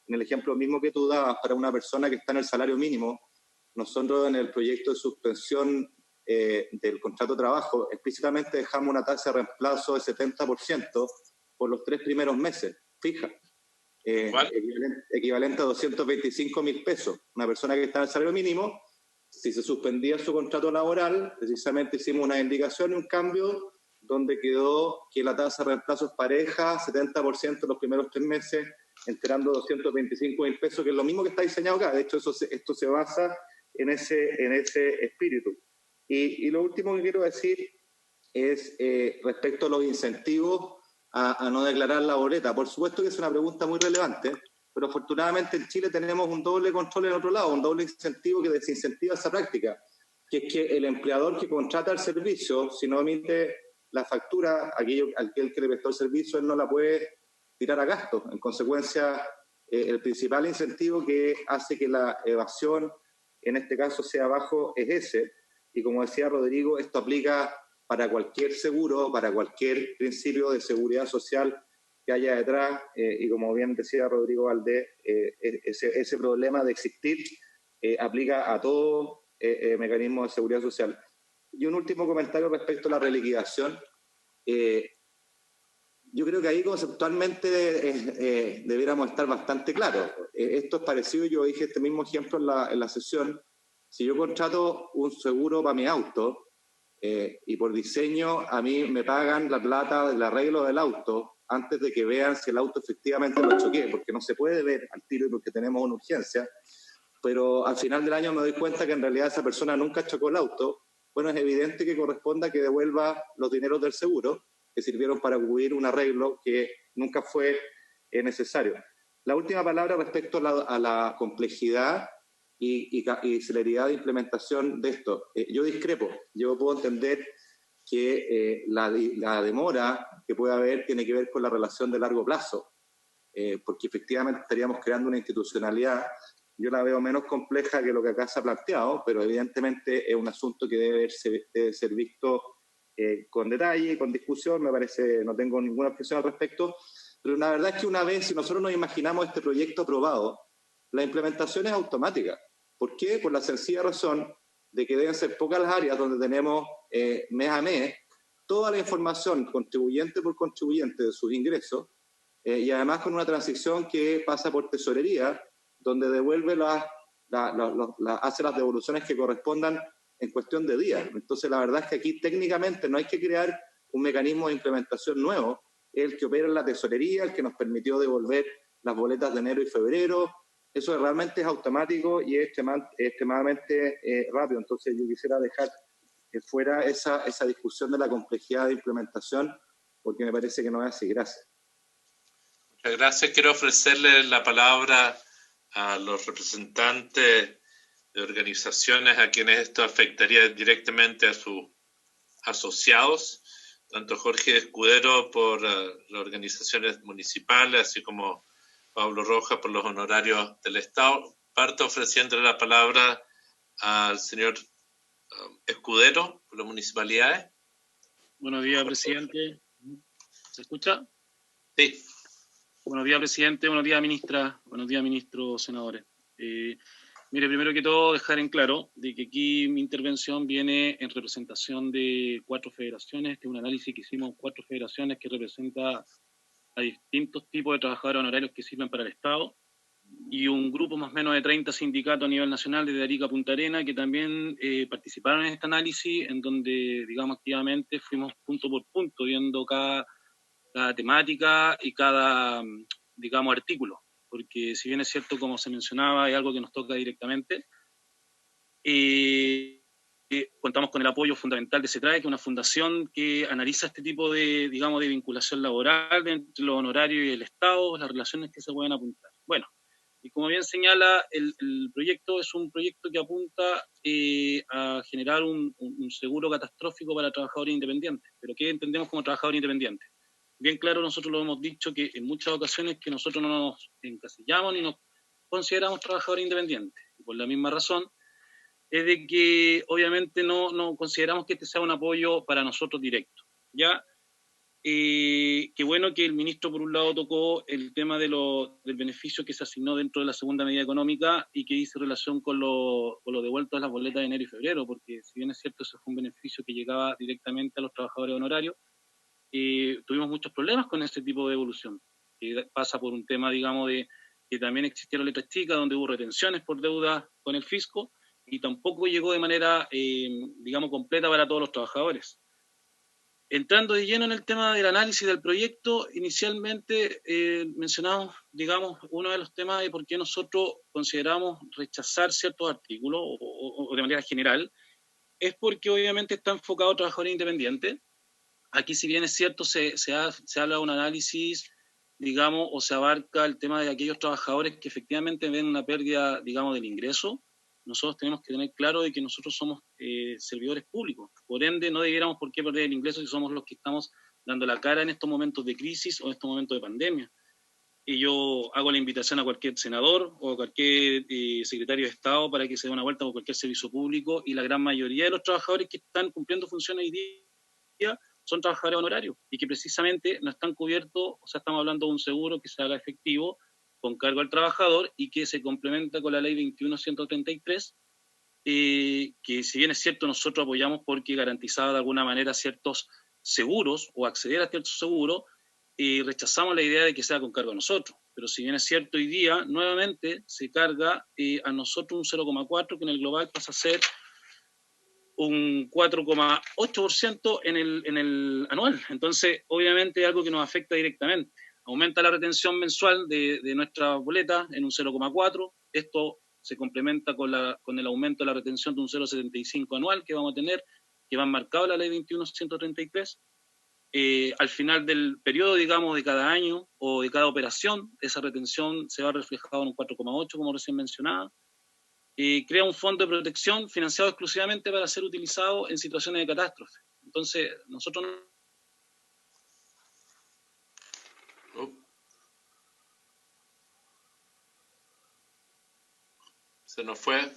en el ejemplo mismo que tú dabas, para una persona que está en el salario mínimo, nosotros en el proyecto de suspensión del contrato de trabajo explícitamente dejamos una tasa de reemplazo de 70% por los 3 primeros meses, fija. Equivalente a 225.000 pesos. Una persona que está en el salario mínimo, si se suspendía su contrato laboral, precisamente hicimos una indicación y un cambio donde quedó que la tasa de reemplazo es pareja, 70% los primeros 3 meses, enterando 225.000 pesos, que es lo mismo que está diseñado acá. De hecho, esto se basa en ese espíritu. Y lo último que quiero decir es respecto a los incentivos a no declarar la boleta. Por supuesto que es una pregunta muy relevante, pero afortunadamente en Chile tenemos un doble control en otro lado, un doble incentivo que desincentiva esa práctica, que es que el empleador que contrata el servicio, si no emite la factura, aquel que le prestó el servicio, él no la puede tirar a gasto. En consecuencia, el principal incentivo que hace que la evasión, en este caso, sea bajo es ese. Y como decía Rodrigo, esto aplica para cualquier seguro, para cualquier principio de seguridad social que haya detrás, y como bien decía Rodrigo Valdés, ese problema de existir aplica a todo mecanismo de seguridad social. Y un último comentario respecto a la reliquidación. Yo creo que ahí conceptualmente debiéramos estar bastante claros. Esto es parecido, yo dije este mismo ejemplo en la sesión. Si yo contrato un seguro para mi auto y por diseño a mí me pagan la plata del arreglo del auto antes de que vean si el auto efectivamente lo choqué, porque no se puede ver al tiro y porque tenemos una urgencia, pero al final del año me doy cuenta que en realidad esa persona nunca chocó el auto. Bueno, es evidente que corresponda que devuelva los dineros del seguro que sirvieron para cubrir un arreglo que nunca fue necesario. La última palabra respecto a la complejidad y celeridad de implementación de esto. Yo discrepo. Yo puedo entender que la demora que puede haber tiene que ver con la relación de largo plazo, porque efectivamente estaríamos creando una institucionalidad. Yo la veo menos compleja que lo que acá se ha planteado, pero evidentemente es un asunto que debe ser visto con detalle, con discusión. Me parece, no tengo ninguna objeción al respecto, pero la verdad es que una vez, si nosotros nos imaginamos este proyecto aprobado, la implementación es automática. ¿Por qué? Por la sencilla razón de que deben ser pocas las áreas donde tenemos mes a mes toda la información contribuyente por contribuyente de sus ingresos, y además con una transición que pasa por tesorería, donde devuelve hace las devoluciones que correspondan en cuestión de días. Entonces, la verdad es que aquí técnicamente no hay que crear un mecanismo de implementación nuevo, el que opera en la tesorería, el que nos permitió devolver las boletas de enero y febrero. Eso realmente es automático y es extremadamente rápido. Entonces, yo quisiera dejar fuera esa discusión de la complejidad de implementación, porque me parece que no es así. Gracias. Muchas gracias. Quiero ofrecerle la palabra a los representantes de organizaciones a quienes esto afectaría directamente a sus asociados, tanto Jorge Escudero por las organizaciones municipales, así como Pablo Rojas por los honorarios del Estado. Parto ofreciéndole la palabra al señor Escudero por las municipalidades. Buenos días, presidente. ¿Se escucha? Sí. Buenos días, presidente. Buenos días, ministra. Buenos días, ministros, senadores. Mire, primero que todo, dejar en claro de que aquí mi intervención viene en representación de 4 federaciones. Este es un análisis que hicimos 4 federaciones que representa a distintos tipos de trabajadores honorarios que sirven para el Estado y un grupo más o menos de 30 sindicatos a nivel nacional desde Arica a Punta Arenas que también participaron en este análisis, en donde, digamos, activamente fuimos punto por punto viendo cada temática y cada, digamos, artículo, porque si bien es cierto, como se mencionaba, es algo que nos toca directamente, contamos con el apoyo fundamental de CETRAE, que es una fundación que analiza este tipo de, digamos, de vinculación laboral entre los honorarios y el Estado, las relaciones que se pueden apuntar. Bueno, y como bien señala, el proyecto es un proyecto que apunta a generar un seguro catastrófico para trabajadores independientes. ¿Pero qué entendemos como trabajador independiente? Bien claro, nosotros lo hemos dicho que en muchas ocasiones que nosotros no nos encasillamos ni nos consideramos trabajadores independientes. Y por la misma razón es de que obviamente no consideramos que este sea un apoyo para nosotros directo. ¿Ya? Qué bueno que el ministro por un lado tocó el tema del beneficio que se asignó dentro de la segunda medida económica y que hizo relación con lo devuelto de las boletas de enero y febrero, porque si bien es cierto, ese fue un beneficio que llegaba directamente a los trabajadores honorarios, tuvimos muchos problemas con ese tipo de devolución, que pasa por un tema, digamos, de que también existieron letras chicas donde hubo retenciones por deuda con el fisco y tampoco llegó de manera, digamos, completa para todos los trabajadores. Entrando de lleno en el tema del análisis del proyecto, inicialmente mencionamos, digamos, uno de los temas de por qué nosotros consideramos rechazar ciertos artículos o de manera general, es porque obviamente está enfocado a trabajadores independientes. Aquí, si bien es cierto, se habla de un análisis, digamos, o se abarca el tema de aquellos trabajadores que efectivamente ven una pérdida, digamos, del ingreso. Nosotros tenemos que tener claro de que nosotros somos servidores públicos. Por ende, no debiéramos por qué perder el ingreso si somos los que estamos dando la cara en estos momentos de crisis o en estos momentos de pandemia. Y yo hago la invitación a cualquier senador o a cualquier secretario de Estado para que se dé una vuelta por cualquier servicio público, y la gran mayoría de los trabajadores que están cumpliendo funciones hoy día son trabajadores honorarios y que precisamente no están cubiertos, o sea, estamos hablando de un seguro que se haga efectivo con cargo al trabajador y que se complementa con la ley 21.133, que si bien es cierto nosotros apoyamos porque garantizaba de alguna manera ciertos seguros o acceder a ciertos seguros, rechazamos la idea de que sea con cargo a nosotros. Pero si bien es cierto, hoy día nuevamente se carga a nosotros un 0,4 que en el global pasa a ser un 4,8% en el anual. Entonces, obviamente es algo que nos afecta directamente. Aumenta la retención mensual de nuestra boleta en un 0,4. Esto se complementa con el aumento de la retención de un 0,75 anual que vamos a tener, que va enmarcado en la ley 21.133. Al final del periodo, digamos, de cada año o de cada operación, esa retención se va reflejada en un 4,8, como recién mencionaba. Crea un fondo de protección financiado exclusivamente para ser utilizado en situaciones de catástrofe. Entonces, nosotros Se nos fue.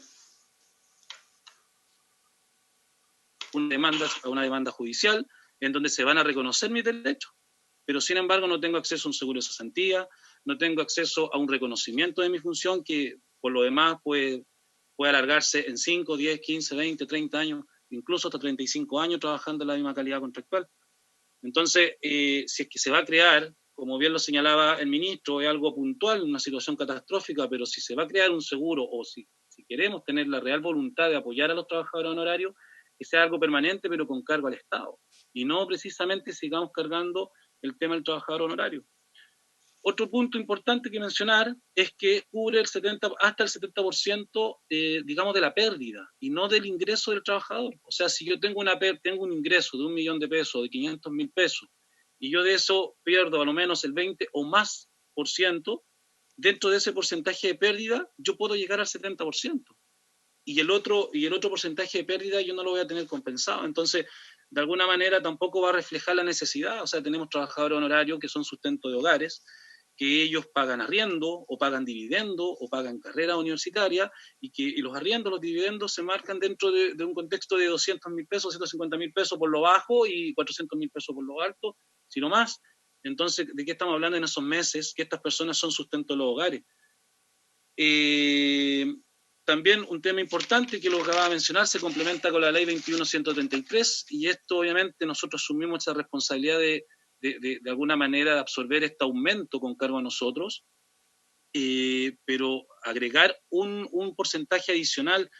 Una demanda judicial en donde se van a reconocer mis derechos, pero sin embargo no tengo acceso a un seguro de cesantía, no tengo acceso a un reconocimiento de mi función que por lo demás puede alargarse en 5, 10, 15, 20, 30 años, incluso hasta 35 años trabajando en la misma calidad contractual. Entonces, si es que se va a crear, como bien lo señalaba el ministro, es algo puntual, una situación catastrófica, pero si se va a crear un seguro o si queremos tener la real voluntad de apoyar a los trabajadores honorarios, que sea algo permanente pero con cargo al Estado, y no precisamente sigamos cargando el tema del trabajador honorario. Otro punto importante que mencionar es que cubre hasta el 70%, digamos, de la pérdida y no del ingreso del trabajador. O sea, si yo tengo un ingreso de 1 millón de pesos, de 500.000 pesos, y yo de eso pierdo a lo menos el 20 o más por ciento, dentro de ese porcentaje de pérdida, yo puedo llegar al 70%. Y el otro porcentaje de pérdida yo no lo voy a tener compensado. Entonces, de alguna manera tampoco va a reflejar la necesidad. O sea, tenemos trabajadores honorarios que son sustento de hogares, que ellos pagan arriendo, o pagan dividendo, o pagan carrera universitaria, y los arriendos, los dividendos se marcan dentro de un contexto de 200.000 pesos, 150.000 pesos por lo bajo y 400.000 pesos por lo alto, sino más. Entonces, ¿de qué estamos hablando en esos meses? Que estas personas son sustento de los hogares. También un tema importante que lo acababa de mencionar, se complementa con la ley 21.133, y esto obviamente nosotros asumimos esa responsabilidad de alguna manera de absorber este aumento con cargo a nosotros, pero agregar un porcentaje adicional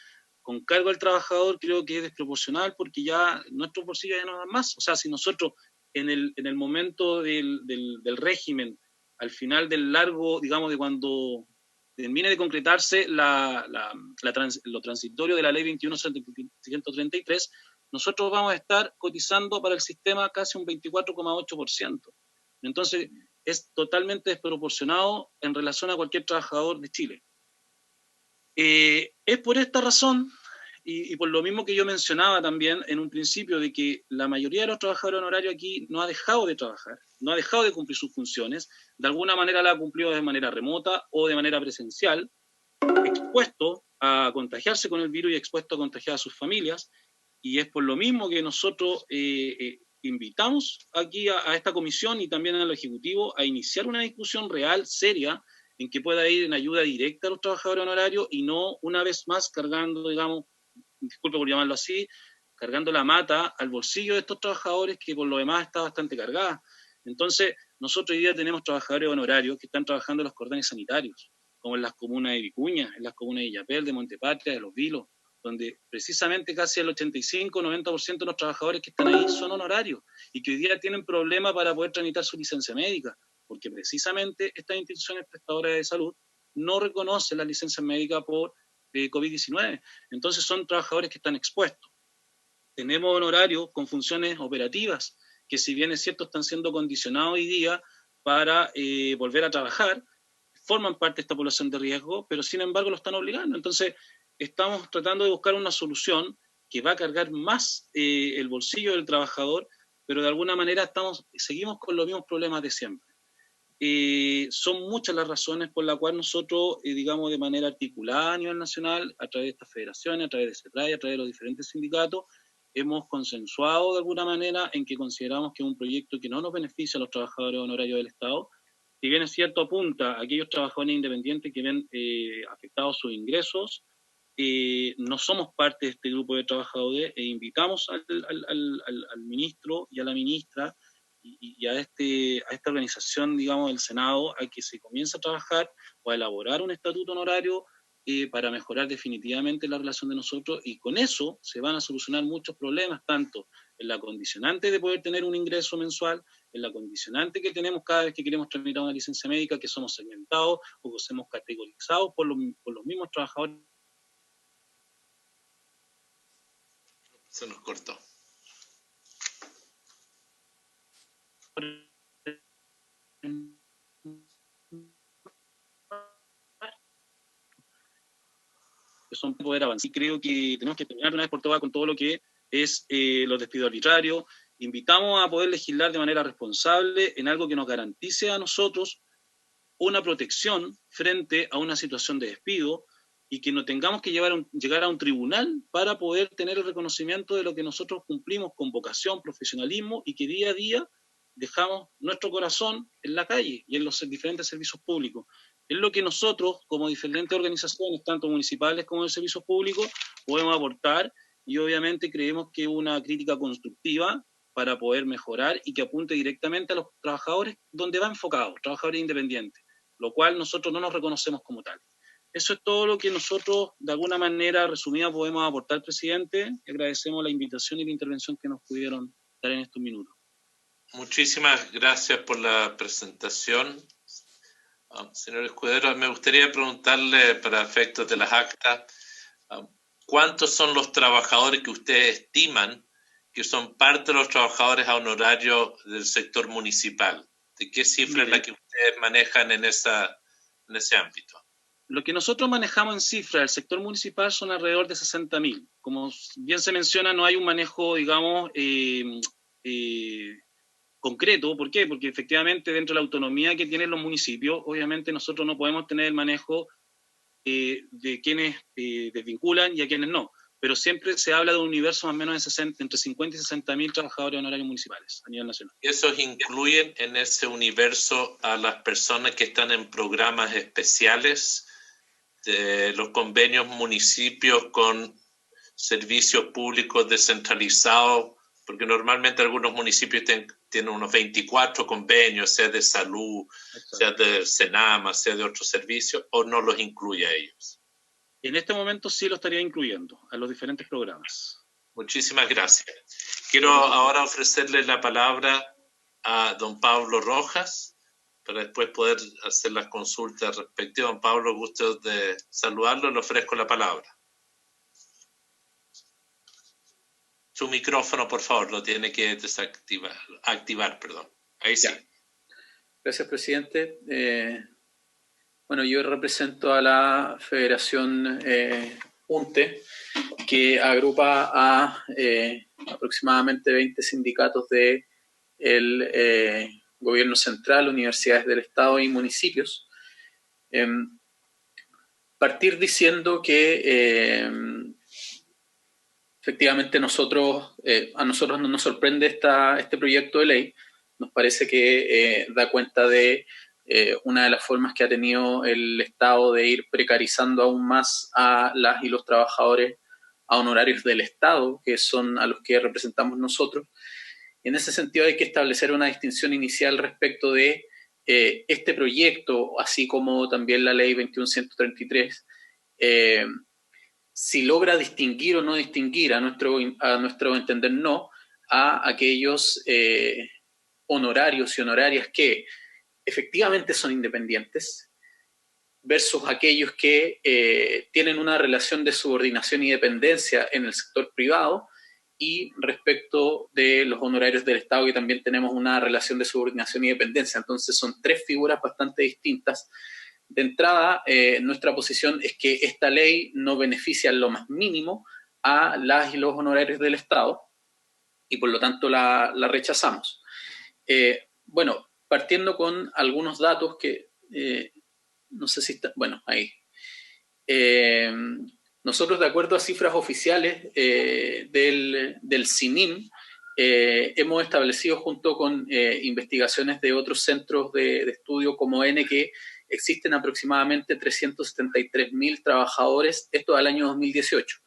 con cargo al trabajador creo que es desproporcional, porque ya nuestros bolsillos ya no dan más. O sea, si nosotros en el momento del régimen, al final del largo, digamos, de cuando termine de concretarse lo transitorio de la ley 21.133, nosotros vamos a estar cotizando para el sistema casi un 24,8%. Entonces, es totalmente desproporcionado en relación a cualquier trabajador de Chile. Es por esta razón, y por lo mismo que yo mencionaba también en un principio, de que la mayoría de los trabajadores honorarios aquí no ha dejado de trabajar, no ha dejado de cumplir sus funciones, de alguna manera la ha cumplido de manera remota o de manera presencial, expuesto a contagiarse con el virus y expuesto a contagiar a sus familias, y es por lo mismo que nosotros invitamos aquí a esta comisión y también al Ejecutivo a iniciar una discusión real, seria, en que pueda ir en ayuda directa a los trabajadores honorarios y no una vez más cargando, digamos, disculpe por llamarlo así, cargando la mata al bolsillo de estos trabajadores, que por lo demás está bastante cargada. Entonces, nosotros hoy día tenemos trabajadores honorarios que están trabajando en los cordones sanitarios, como en las comunas de Vicuña, en las comunas de Illapel, de Montepatria, de Los Vilos, donde precisamente casi el 85-90% de los trabajadores que están ahí son honorarios y que hoy día tienen problemas para poder tramitar su licencia médica, porque precisamente estas instituciones prestadoras de salud no reconocen las licencias médicas por COVID-19. Entonces son trabajadores que están expuestos. Tenemos honorarios con funciones operativas, que si bien es cierto están siendo condicionados hoy día para volver a trabajar, forman parte de esta población de riesgo, pero sin embargo lo están obligando. Entonces estamos tratando de buscar una solución que va a cargar más el bolsillo del trabajador, pero de alguna manera seguimos con los mismos problemas de siempre. Son muchas las razones por las cuales nosotros, digamos, de manera articulada a nivel nacional, a través de estas federaciones, a través de CETRAI, a través de los diferentes sindicatos, hemos consensuado de alguna manera en que consideramos que es un proyecto que no nos beneficia a los trabajadores honorarios del Estado. Si bien es cierto, apunta a aquellos trabajadores independientes que ven afectados sus ingresos, no somos parte de este grupo de trabajadores, e invitamos al ministro y a la ministra y a esta organización, digamos, del Senado, a que se comience a trabajar o a elaborar un estatuto honorario para mejorar definitivamente la relación de nosotros, y con eso se van a solucionar muchos problemas, tanto en la condicionante de poder tener un ingreso mensual, en la condicionante que tenemos cada vez que queremos tramitar una licencia médica, que somos segmentados o que somos categorizados por los mismos trabajadores. Se nos cortó. Que son poder avanzar. Y creo que tenemos que terminar de una vez por todas con todo lo que es los despidos arbitrarios. Invitamos a poder legislar de manera responsable en algo que nos garantice a nosotros una protección frente a una situación de despido, y que no tengamos que llegar a un tribunal para poder tener el reconocimiento de lo que nosotros cumplimos con vocación, profesionalismo, y que día a día dejamos nuestro corazón en la calle y en los diferentes servicios públicos. Es lo que nosotros, como diferentes organizaciones, tanto municipales como de servicios públicos, podemos aportar, y obviamente creemos que una crítica constructiva para poder mejorar y que apunte directamente a los trabajadores donde va enfocado, trabajadores independientes, lo cual nosotros no nos reconocemos como tal. Eso es todo lo que nosotros, de alguna manera resumida, podemos aportar, presidente. Agradecemos la invitación y la intervención que nos pudieron dar en estos minutos. Muchísimas gracias por la presentación. Señor Escudero, me gustaría preguntarle, para efectos de las actas, ¿cuántos son los trabajadores que ustedes estiman que son parte de los trabajadores a honorario del sector municipal? ¿De qué cifra es la que ustedes manejan en ese ámbito? Lo que nosotros manejamos en cifra del sector municipal son alrededor de 60.000. Como bien se menciona, no hay un manejo, digamos, concreto. ¿Por qué? Porque efectivamente dentro de la autonomía que tienen los municipios, obviamente nosotros no podemos tener el manejo de quienes desvinculan y a quienes no. Pero siempre se habla de un universo más o menos de entre 50 y 60.000 trabajadores honorarios municipales a nivel nacional. ¿Esos incluyen en ese universo a las personas que están en programas especiales de los convenios municipios con servicios públicos descentralizados? Porque normalmente algunos municipios tienen unos 24 convenios, sea de salud, exacto, sea de Senama, sea de otros servicios, ¿o no los incluye a ellos? En este momento sí lo estaría incluyendo a los diferentes programas. Muchísimas gracias. Quiero ahora ofrecerle la palabra a don Pablo Rojas para después poder hacer las consultas respectivas. Don Pablo, gusto de saludarlo, le ofrezco la palabra. Su micrófono, por favor, lo tiene que activar, perdón. Ahí sí. Gracias, presidente. Bueno, yo represento a la Federación UNTE, que agrupa a aproximadamente 20 sindicatos del gobierno central, universidades del Estado y municipios. Partir diciendo que efectivamente a nosotros no nos sorprende este proyecto de ley. Nos parece que da cuenta de una de las formas que ha tenido el Estado de ir precarizando aún más a las y los trabajadores a honorarios del Estado, que son a los que representamos nosotros. En ese sentido hay que establecer una distinción inicial respecto de este proyecto, así como también la ley 21.133, si logra distinguir o no distinguir, a nuestro entender no, a aquellos honorarios y honorarias que efectivamente son independientes versus aquellos que tienen una relación de subordinación y dependencia en el sector privado, y respecto de los honorarios del Estado, que también tenemos una relación de subordinación y dependencia. Entonces son tres figuras bastante distintas. De entrada, nuestra posición es que esta ley no beneficia en lo más mínimo a las y los honorarios del Estado, y por lo tanto la rechazamos. Bueno, partiendo con algunos datos que no sé si está, bueno, ahí. Nosotros, de acuerdo a cifras oficiales del CINIM, hemos establecido, junto con investigaciones de otros centros de estudio como ENE, que existen aproximadamente 373.000 trabajadores, esto al año 2018,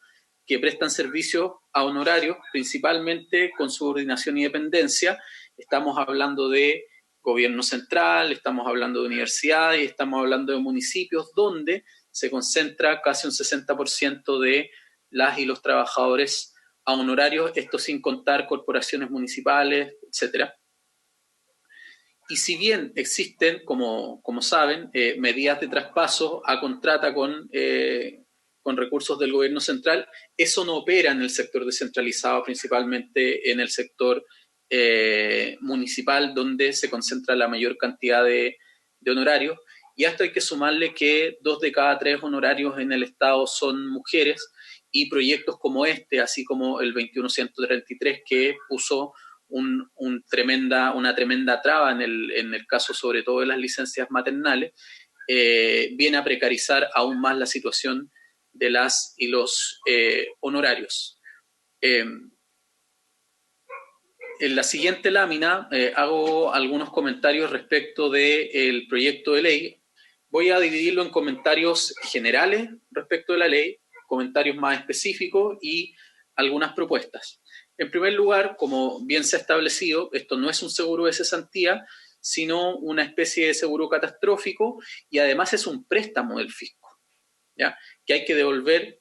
que prestan servicios a honorarios, principalmente con subordinación y dependencia. Estamos hablando de gobierno central, estamos hablando de universidades y estamos hablando de municipios donde se concentra casi un 60% de las y los trabajadores a honorarios, esto sin contar corporaciones municipales, etc. Y si bien existen, como saben, medidas de traspaso a contrata con recursos del gobierno central, eso no opera en el sector descentralizado, principalmente en el sector municipal, donde se concentra la mayor cantidad de honorarios. Y a esto hay que sumarle que 2 de cada 3 honorarios en el Estado son mujeres, y proyectos como este, así como el 21.133, que puso una tremenda traba en el caso sobre todo de las licencias maternales, viene a precarizar aún más la situación de las y los honorarios. En la siguiente lámina hago algunos comentarios respecto del proyecto de ley. Voy a dividirlo en comentarios generales respecto de la ley, comentarios más específicos y algunas propuestas. En primer lugar, como bien se ha establecido, esto no es un seguro de cesantía, sino una especie de seguro catastrófico y además es un préstamo del fisco, ¿ya? Que hay que devolver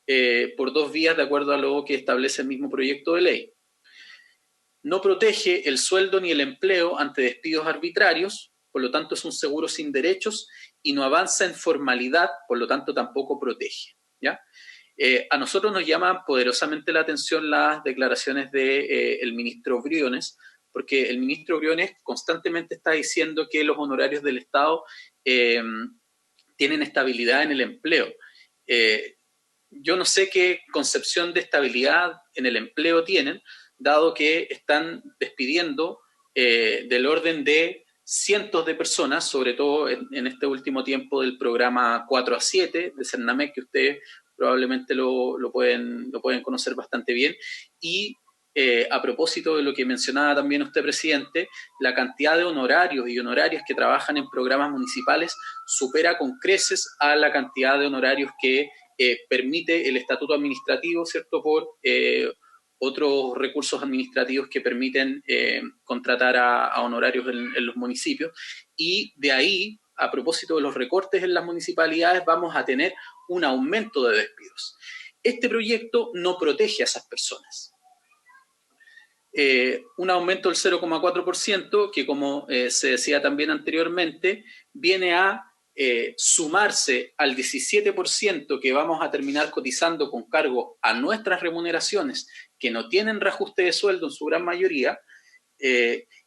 por 2 vías de acuerdo a lo que establece el mismo proyecto de ley. No protege el sueldo ni el empleo ante despidos arbitrarios, por lo tanto es un seguro sin derechos y no avanza en formalidad, por lo tanto tampoco protege, ¿ya? A nosotros nos llaman poderosamente la atención las declaraciones del ministro Briones, porque el ministro Briones constantemente está diciendo que los honorarios del Estado tienen estabilidad en el empleo. Yo no sé qué concepción de estabilidad en el empleo tienen, dado que están despidiendo del orden de cientos de personas, sobre todo en este último tiempo del programa 4-7 de Cernamec, que ustedes probablemente lo pueden conocer bastante bien. Y a propósito de lo que mencionaba también usted, presidente, la cantidad de honorarios y honorarias que trabajan en programas municipales supera con creces a la cantidad de honorarios que permite el estatuto administrativo, ¿cierto?, por otros recursos administrativos que permiten contratar a honorarios en los municipios. Y de ahí, a propósito de los recortes en las municipalidades, vamos a tener un aumento de despidos. Este proyecto no protege a esas personas. Un aumento del 0,4%, que como se decía también anteriormente, viene a sumarse al 17% que vamos a terminar cotizando con cargo a nuestras remuneraciones, que no tienen reajuste de sueldo en su gran mayoría,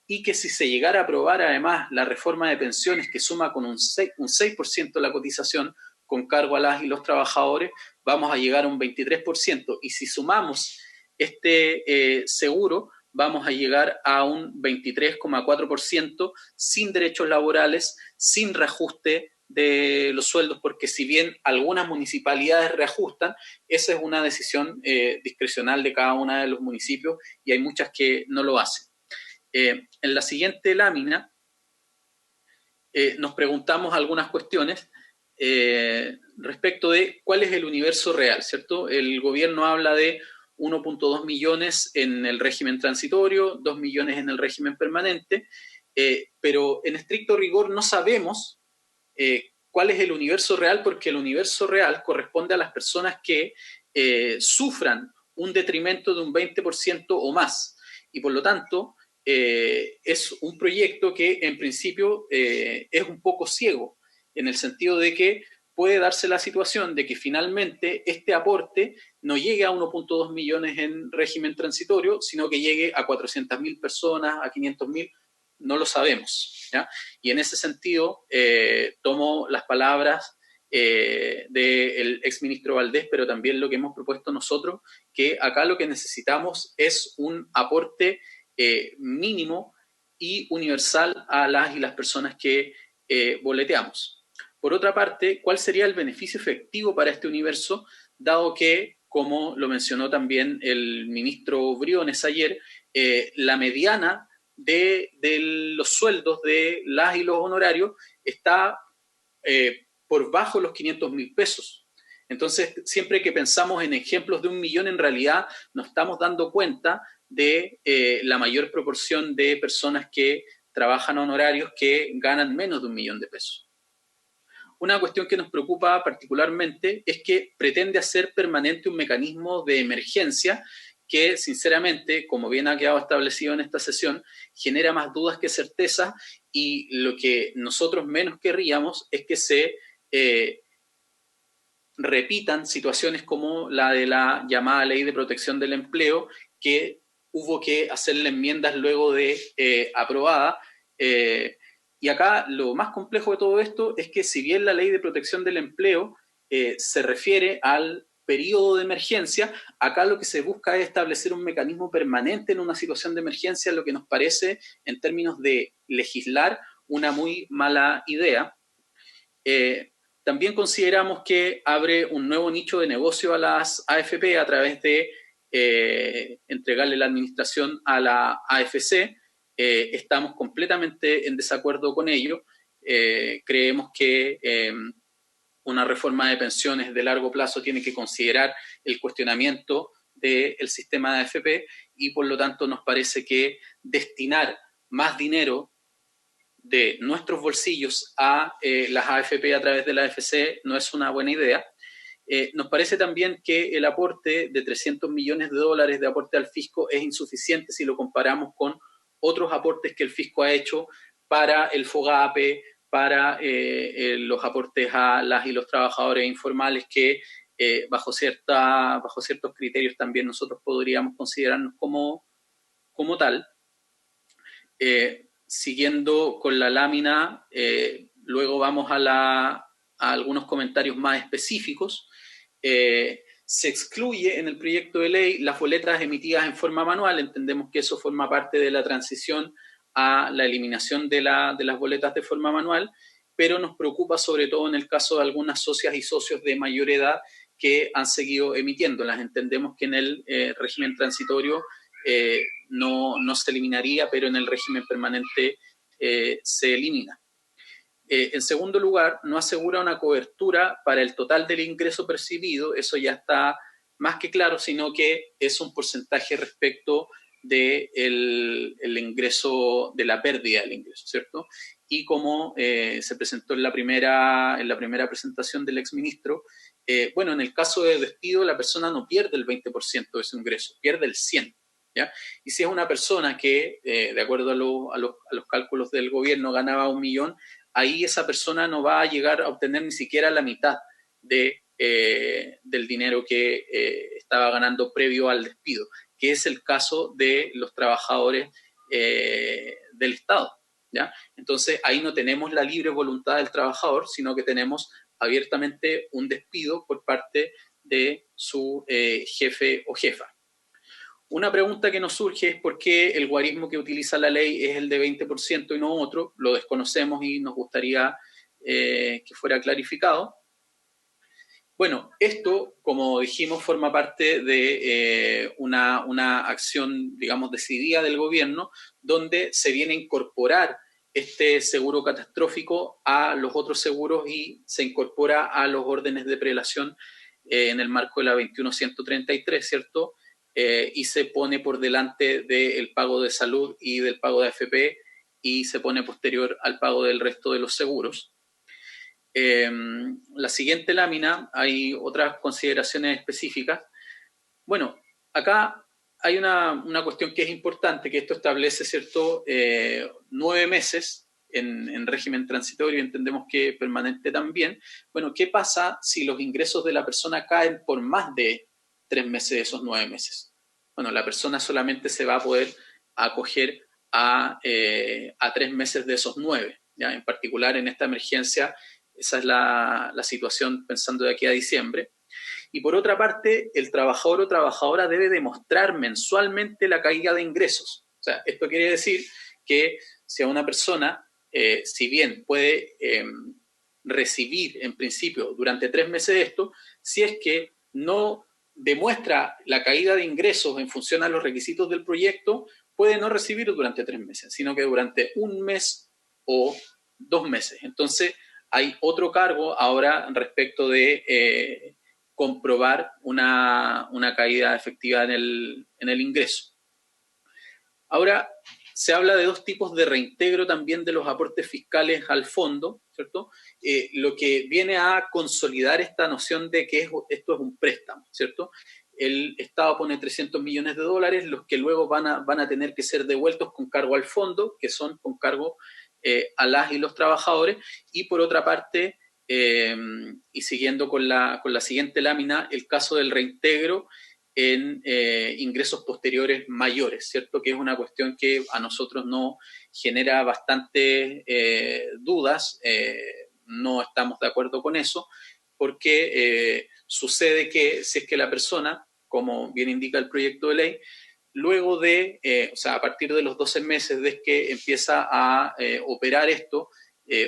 y que si se llegara a aprobar además la reforma de pensiones que suma con un 6% la cotización con cargo a las y los trabajadores, vamos a llegar a un 23%, y si sumamos este seguro, vamos a llegar a un 23,4% sin derechos laborales, sin reajuste de los sueldos, porque si bien algunas municipalidades reajustan, esa es una decisión discrecional de cada uno de los municipios y hay muchas que no lo hacen. En la siguiente lámina nos preguntamos algunas cuestiones respecto de cuál es el universo real, ¿cierto? El gobierno habla de 1.2 millones en el régimen transitorio, 2 millones en el régimen permanente, pero en estricto rigor no sabemos cuál es el universo real, porque el universo real corresponde a las personas que sufran un detrimento de un 20% o más. Y por lo tanto, es un proyecto que en principio es un poco ciego, en el sentido de que puede darse la situación de que finalmente este aporte no llegue a 1.2 millones en régimen transitorio, sino que llegue a 400.000 personas, a 500.000, no lo sabemos, ¿ya? Y en ese sentido tomo las palabras del exministro Valdés, pero también lo que hemos propuesto nosotros, que acá lo que necesitamos es un aporte mínimo y universal a las y las personas que boleteamos. Por otra parte, ¿cuál sería el beneficio efectivo para este universo, dado que, como lo mencionó también el ministro Briones ayer, la mediana de los sueldos de las y los honorarios está por bajo los 500.000 pesos? Entonces, siempre que pensamos en ejemplos de 1 millón, en realidad nos estamos dando cuenta de la mayor proporción de personas que trabajan a honorarios que ganan menos de 1 millón de pesos. Una cuestión que nos preocupa particularmente es que pretende hacer permanente un mecanismo de emergencia que, sinceramente, como bien ha quedado establecido en esta sesión, genera más dudas que certezas, y lo que nosotros menos querríamos es que se repitan situaciones como la de la llamada Ley de Protección del Empleo, que hubo que hacerle enmiendas luego de aprobada. Y acá lo más complejo de todo esto es que, si bien la Ley de Protección del Empleo se refiere al periodo de emergencia, acá lo que se busca es establecer un mecanismo permanente en una situación de emergencia, lo que nos parece, en términos de legislar, una muy mala idea. También consideramos que abre un nuevo nicho de negocio a las AFP a través de entregarle la administración a la AFC. Estamos completamente en desacuerdo con ello. Creemos que una reforma de pensiones de largo plazo tiene que considerar el cuestionamiento del sistema de AFP, y por lo tanto nos parece que destinar más dinero de nuestros bolsillos a las AFP a través de la AFC no es una buena idea. Nos parece también que el aporte de 300 millones de dólares de aporte al fisco es insuficiente si lo comparamos con otros aportes que el fisco ha hecho para el FOGAPE, para los aportes a las y los trabajadores informales que bajo ciertos criterios también nosotros podríamos considerarnos como tal. Siguiendo con la lámina, luego vamos a algunos comentarios más específicos. Se excluye en el proyecto de ley las boletas emitidas en forma manual. Entendemos que eso forma parte de la transición a la eliminación de las boletas de forma manual, pero nos preocupa sobre todo en el caso de algunas socias y socios de mayor edad que han seguido emitiéndolas. Entendemos que en el régimen transitorio no se eliminaría, pero en el régimen permanente se elimina. En segundo lugar, no asegura una cobertura para el total del ingreso percibido, eso ya está más que claro, sino que es un porcentaje respecto del ingreso, de la pérdida del ingreso, ¿cierto? Y como se presentó en la primera presentación del exministro, bueno, en el caso de despido, la persona no pierde el 20% de su ingreso, pierde el 100%. ¿Ya? Y si es una persona que, de acuerdo a los cálculos del gobierno, ganaba 1 millón, ahí esa persona no va a llegar a obtener ni siquiera la mitad del dinero que estaba ganando previo al despido, que es el caso de los trabajadores del Estado, ¿ya? Entonces, ahí no tenemos la libre voluntad del trabajador, sino que tenemos abiertamente un despido por parte de su jefe o jefa. Una pregunta que nos surge es por qué el guarismo que utiliza la ley es el de 20% y no otro. Lo desconocemos y nos gustaría que fuera clarificado. Bueno, esto, como dijimos, forma parte de una acción, digamos, decidida del gobierno, donde se viene a incorporar este seguro catastrófico a los otros seguros y se incorpora a los órdenes de prelación en el marco de la 21.133, ¿cierto? Y se pone por delante del pago de salud y del pago de AFP y se pone posterior al pago del resto de los seguros. La siguiente lámina hay otras consideraciones específicas. Bueno, acá hay una cuestión que es importante, que esto establece, ¿cierto? 9 meses en régimen transitorio, entendemos que permanente también. Bueno, ¿qué pasa si los ingresos de la persona caen por más de 3 meses de esos 9 meses? Bueno, la persona solamente se va a poder acoger a 3 meses de esos 9, ¿ya? En particular en esta emergencia, esa es la situación pensando de aquí a diciembre. Y por otra parte, el trabajador o trabajadora debe demostrar mensualmente la caída de ingresos. O sea, esto quiere decir que si a una persona, si bien puede recibir en principio durante 3 meses esto, si es que no demuestra la caída de ingresos en función a los requisitos del proyecto, puede no recibir durante 3 meses, sino que durante 1 mes o 2 meses. Entonces, hay otro cargo ahora respecto de comprobar una caída efectiva en el ingreso. Ahora, se habla de 2 tipos de reintegro también de los aportes fiscales al fondo, ¿cierto? Lo que viene a consolidar esta noción de que esto es un préstamo, ¿cierto? El Estado pone 300 millones de dólares, los que luego van a tener que ser devueltos con cargo al fondo, que son con cargo a las y los trabajadores, y por otra parte, y siguiendo con la siguiente lámina, el caso del reintegro en ingresos posteriores mayores, ¿cierto? Que es una cuestión que a nosotros nos genera bastante dudas, no estamos de acuerdo con eso, porque sucede que si es que la persona, como bien indica el proyecto de ley, luego de, o sea, a partir de los 12 meses desde que empieza a operar esto,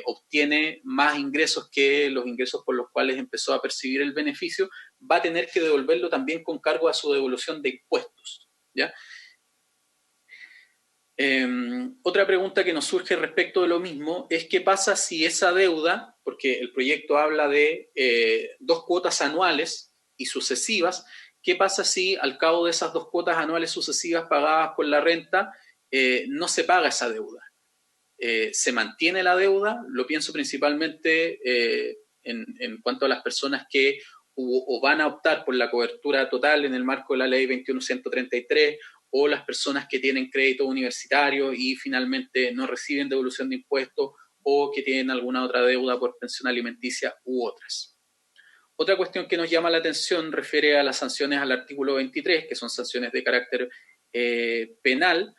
obtiene más ingresos que los ingresos por los cuales empezó a percibir el beneficio, va a tener que devolverlo también con cargo a su devolución de impuestos, ¿ya? Otra pregunta que nos surge respecto de lo mismo es qué pasa si esa deuda, porque el proyecto habla de 2 cuotas anuales y sucesivas, ¿qué pasa si al cabo de esas 2 cuotas anuales sucesivas pagadas con la renta no se paga esa deuda? ¿Se mantiene la deuda? Lo pienso principalmente en cuanto a las personas que o van a optar por la cobertura total en el marco de la ley 21.133, o las personas que tienen crédito universitario y finalmente no reciben devolución de impuestos, o que tienen alguna otra deuda por pensión alimenticia u otras. Otra cuestión que nos llama la atención refiere a las sanciones al artículo 23, que son sanciones de carácter penal,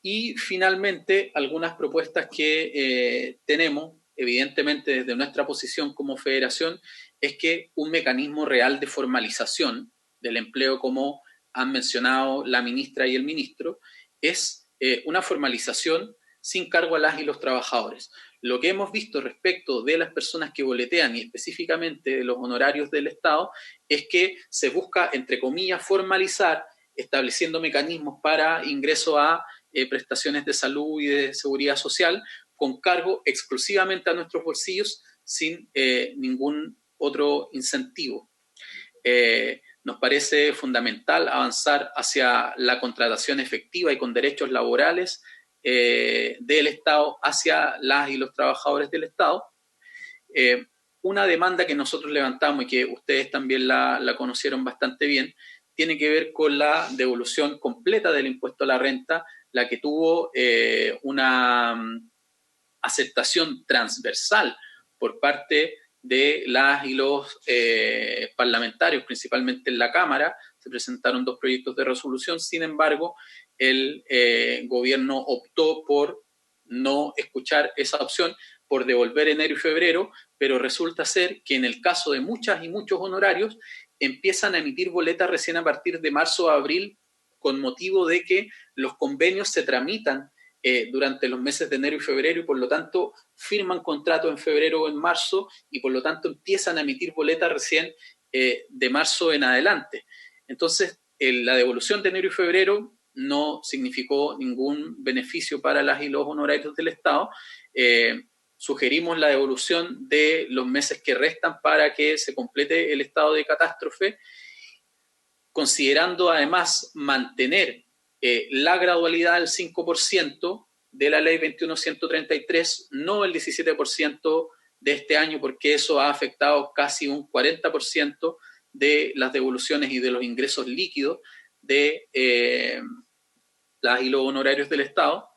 y finalmente algunas propuestas que tenemos, evidentemente desde nuestra posición como federación, es que un mecanismo real de formalización del empleo, como han mencionado la ministra y el ministro, es una formalización sin cargo a las y los trabajadores. Lo que hemos visto respecto de las personas que boletean y específicamente de los honorarios del Estado es que se busca, entre comillas, formalizar, estableciendo mecanismos para ingreso a prestaciones de salud y de seguridad social con cargo exclusivamente a nuestros bolsillos sin ningún otro incentivo. Nos parece fundamental avanzar hacia la contratación efectiva y con derechos laborales del Estado hacia las y los trabajadores del Estado. Una demanda que nosotros levantamos y que ustedes también la conocieron bastante bien, tiene que ver con la devolución completa del impuesto a la renta, la que tuvo una aceptación transversal por parte de las y los parlamentarios, principalmente en la Cámara. Se presentaron 2 proyectos de resolución, sin embargo, el gobierno optó por no escuchar esa opción, por devolver enero y febrero, pero resulta ser que en el caso de muchas y muchos honorarios empiezan a emitir boletas recién a partir de marzo o abril, con motivo de que los convenios se tramitan durante los meses de enero y febrero, y por lo tanto firman contrato en febrero o en marzo, y por lo tanto empiezan a emitir boletas recién de marzo en adelante. Entonces, la devolución de enero y febrero no significó ningún beneficio para las y los honorarios del Estado. Sugerimos la devolución de los meses que restan para que se complete el estado de catástrofe, considerando además mantener la gradualidad del 5% de la ley 21.133, no el 17% de este año, porque eso ha afectado casi un 40% de las devoluciones y de los ingresos líquidos de las y los honorarios del Estado.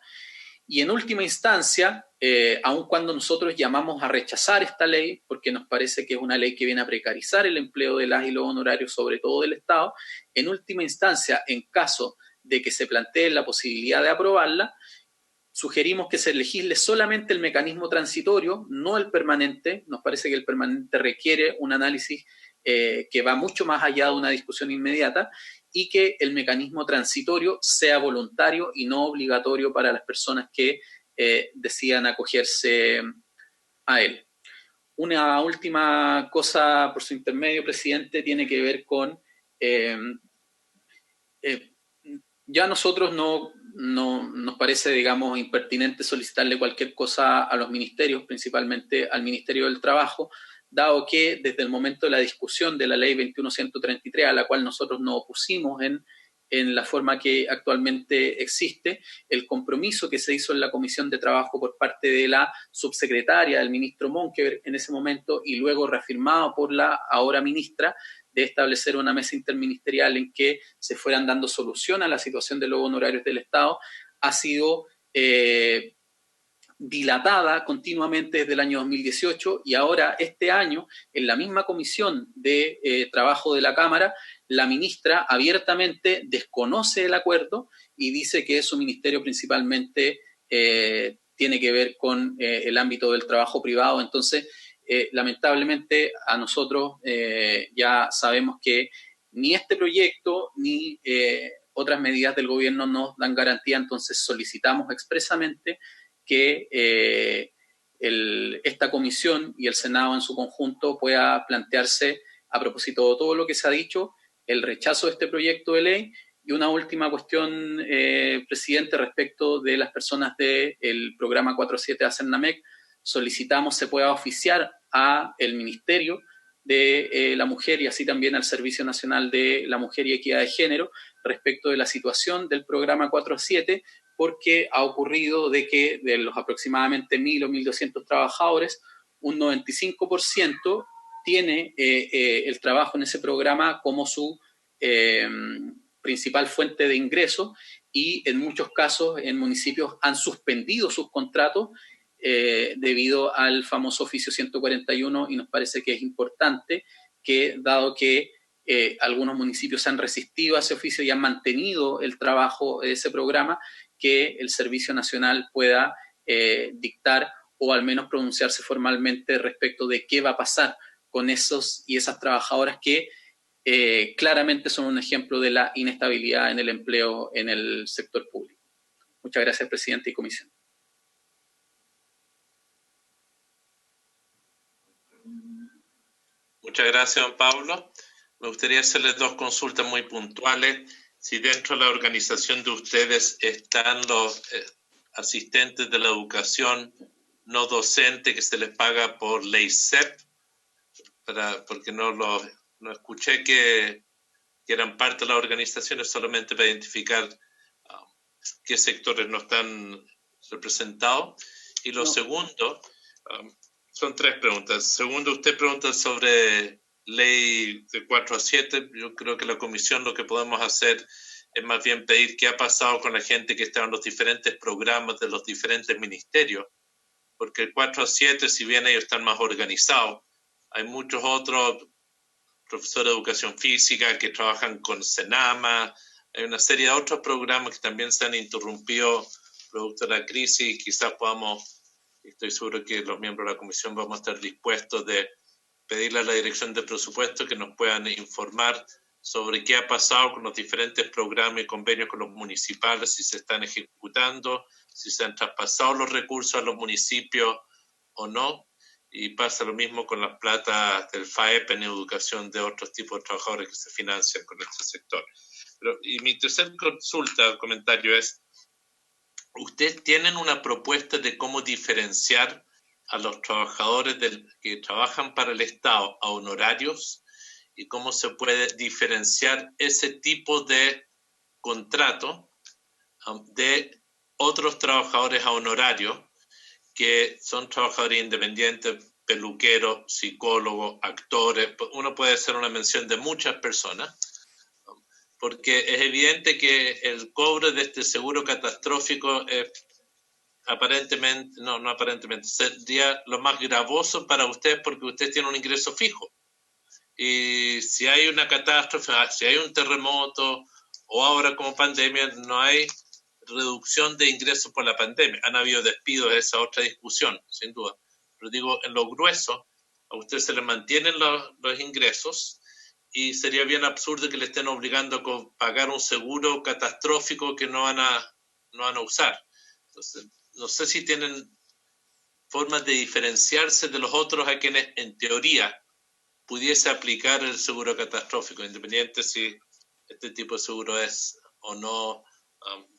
Y en última instancia, aun cuando nosotros llamamos a rechazar esta ley, porque nos parece que es una ley que viene a precarizar el empleo de las y los honorarios, sobre todo del Estado, en última instancia, en caso de que se plantee la posibilidad de aprobarla, sugerimos que se legisle solamente el mecanismo transitorio, no el permanente. Nos parece que el permanente requiere un análisis que va mucho más allá de una discusión inmediata, y que el mecanismo transitorio sea voluntario y no obligatorio para las personas que decidan acogerse a él. Una última cosa por su intermedio, presidente, tiene que ver con ya nosotros no nos parece, digamos, impertinente solicitarle cualquier cosa a los ministerios, principalmente al Ministerio del Trabajo, dado que desde el momento de la discusión de la ley 21.133, a la cual nosotros nos opusimos en la forma que actualmente existe, el compromiso que se hizo en la Comisión de Trabajo por parte de la subsecretaria del ministro Monkever en ese momento, y luego reafirmado por la ahora ministra, de establecer una mesa interministerial en que se fueran dando solución a la situación de los honorarios del Estado, ha sido dilatada continuamente desde el año 2018, y ahora este año, en la misma Comisión de Trabajo de la Cámara, la ministra abiertamente desconoce el acuerdo y dice que su ministerio principalmente tiene que ver con el ámbito del trabajo privado. Entonces, lamentablemente a nosotros ya sabemos que ni este proyecto ni otras medidas del gobierno nos dan garantía. Entonces solicitamos expresamente que esta comisión y el Senado en su conjunto pueda plantearse, a propósito de todo lo que se ha dicho, el rechazo de este proyecto de ley. Y una última cuestión, presidente, respecto de las personas del programa 47 de Cernamec, solicitamos se pueda oficiar a el Ministerio de la mujer y así también al Servicio Nacional de la Mujer y Equidad de Género respecto de la situación del programa 4-7, porque ha ocurrido de que de los aproximadamente 1.000 o 1.200 trabajadores, un 95% tiene el trabajo en ese programa como su principal fuente de ingreso, y en muchos casos en municipios han suspendido sus contratos debido al famoso oficio 141, y nos parece que es importante que, dado que algunos municipios se han resistido a ese oficio y han mantenido el trabajo de ese programa, que el Servicio Nacional pueda dictar o al menos pronunciarse formalmente respecto de qué va a pasar con esos y esas trabajadoras que claramente son un ejemplo de la inestabilidad en el empleo en el sector público. Muchas gracias, presidente y comisión. Muchas gracias, don Pablo. Me gustaría hacerles dos consultas muy puntuales. Si dentro de la organización de ustedes están los asistentes de la educación no docente que se les paga por ley CEP, porque no escuché que eran parte de las organizaciones, solamente para identificar qué sectores no están representados. Y lo segundo, son tres preguntas. Segundo, usted pregunta sobre ley de 4-7. Yo creo que la comisión lo que podemos hacer es más bien pedir qué ha pasado con la gente que está en los diferentes programas de los diferentes ministerios, porque el 4-7, si bien ellos están más organizados, hay muchos otros profesores de educación física que trabajan con Senama, hay una serie de otros programas que también se han interrumpido producto de la crisis, y quizás podamos, estoy seguro que los miembros de la comisión vamos a estar dispuestos de pedirle a la dirección de presupuesto que nos puedan informar sobre qué ha pasado con los diferentes programas y convenios con los municipales, si se están ejecutando, si se han traspasado los recursos a los municipios o no. Y pasa lo mismo con las platas del FAEP en educación de otros tipos de trabajadores que se financian con este sector. Y mi tercer consulta, comentario es, ¿ustedes tienen una propuesta de cómo diferenciar a los trabajadores que trabajan para el Estado a honorarios, y cómo se puede diferenciar ese tipo de contrato de otros trabajadores a honorario que son trabajadores independientes, peluqueros, psicólogos, actores? Uno puede hacer una mención de muchas personas, porque es evidente que el cobro de este seguro catastrófico es aparentemente, no aparentemente, sería lo más gravoso para ustedes, porque ustedes tienen un ingreso fijo. Y si hay una catástrofe, si hay un terremoto, o ahora como pandemia, no hay reducción de ingresos por la pandemia. Han habido despidos, esa otra discusión, sin duda. Pero digo, en lo grueso, a ustedes se les mantienen los ingresos, y sería bien absurdo que le estén obligando a pagar un seguro catastrófico que no van a usar. Entonces, no sé si tienen formas de diferenciarse de los otros a quienes, en teoría, pudiese aplicar el seguro catastrófico, independiente si este tipo de seguro es o no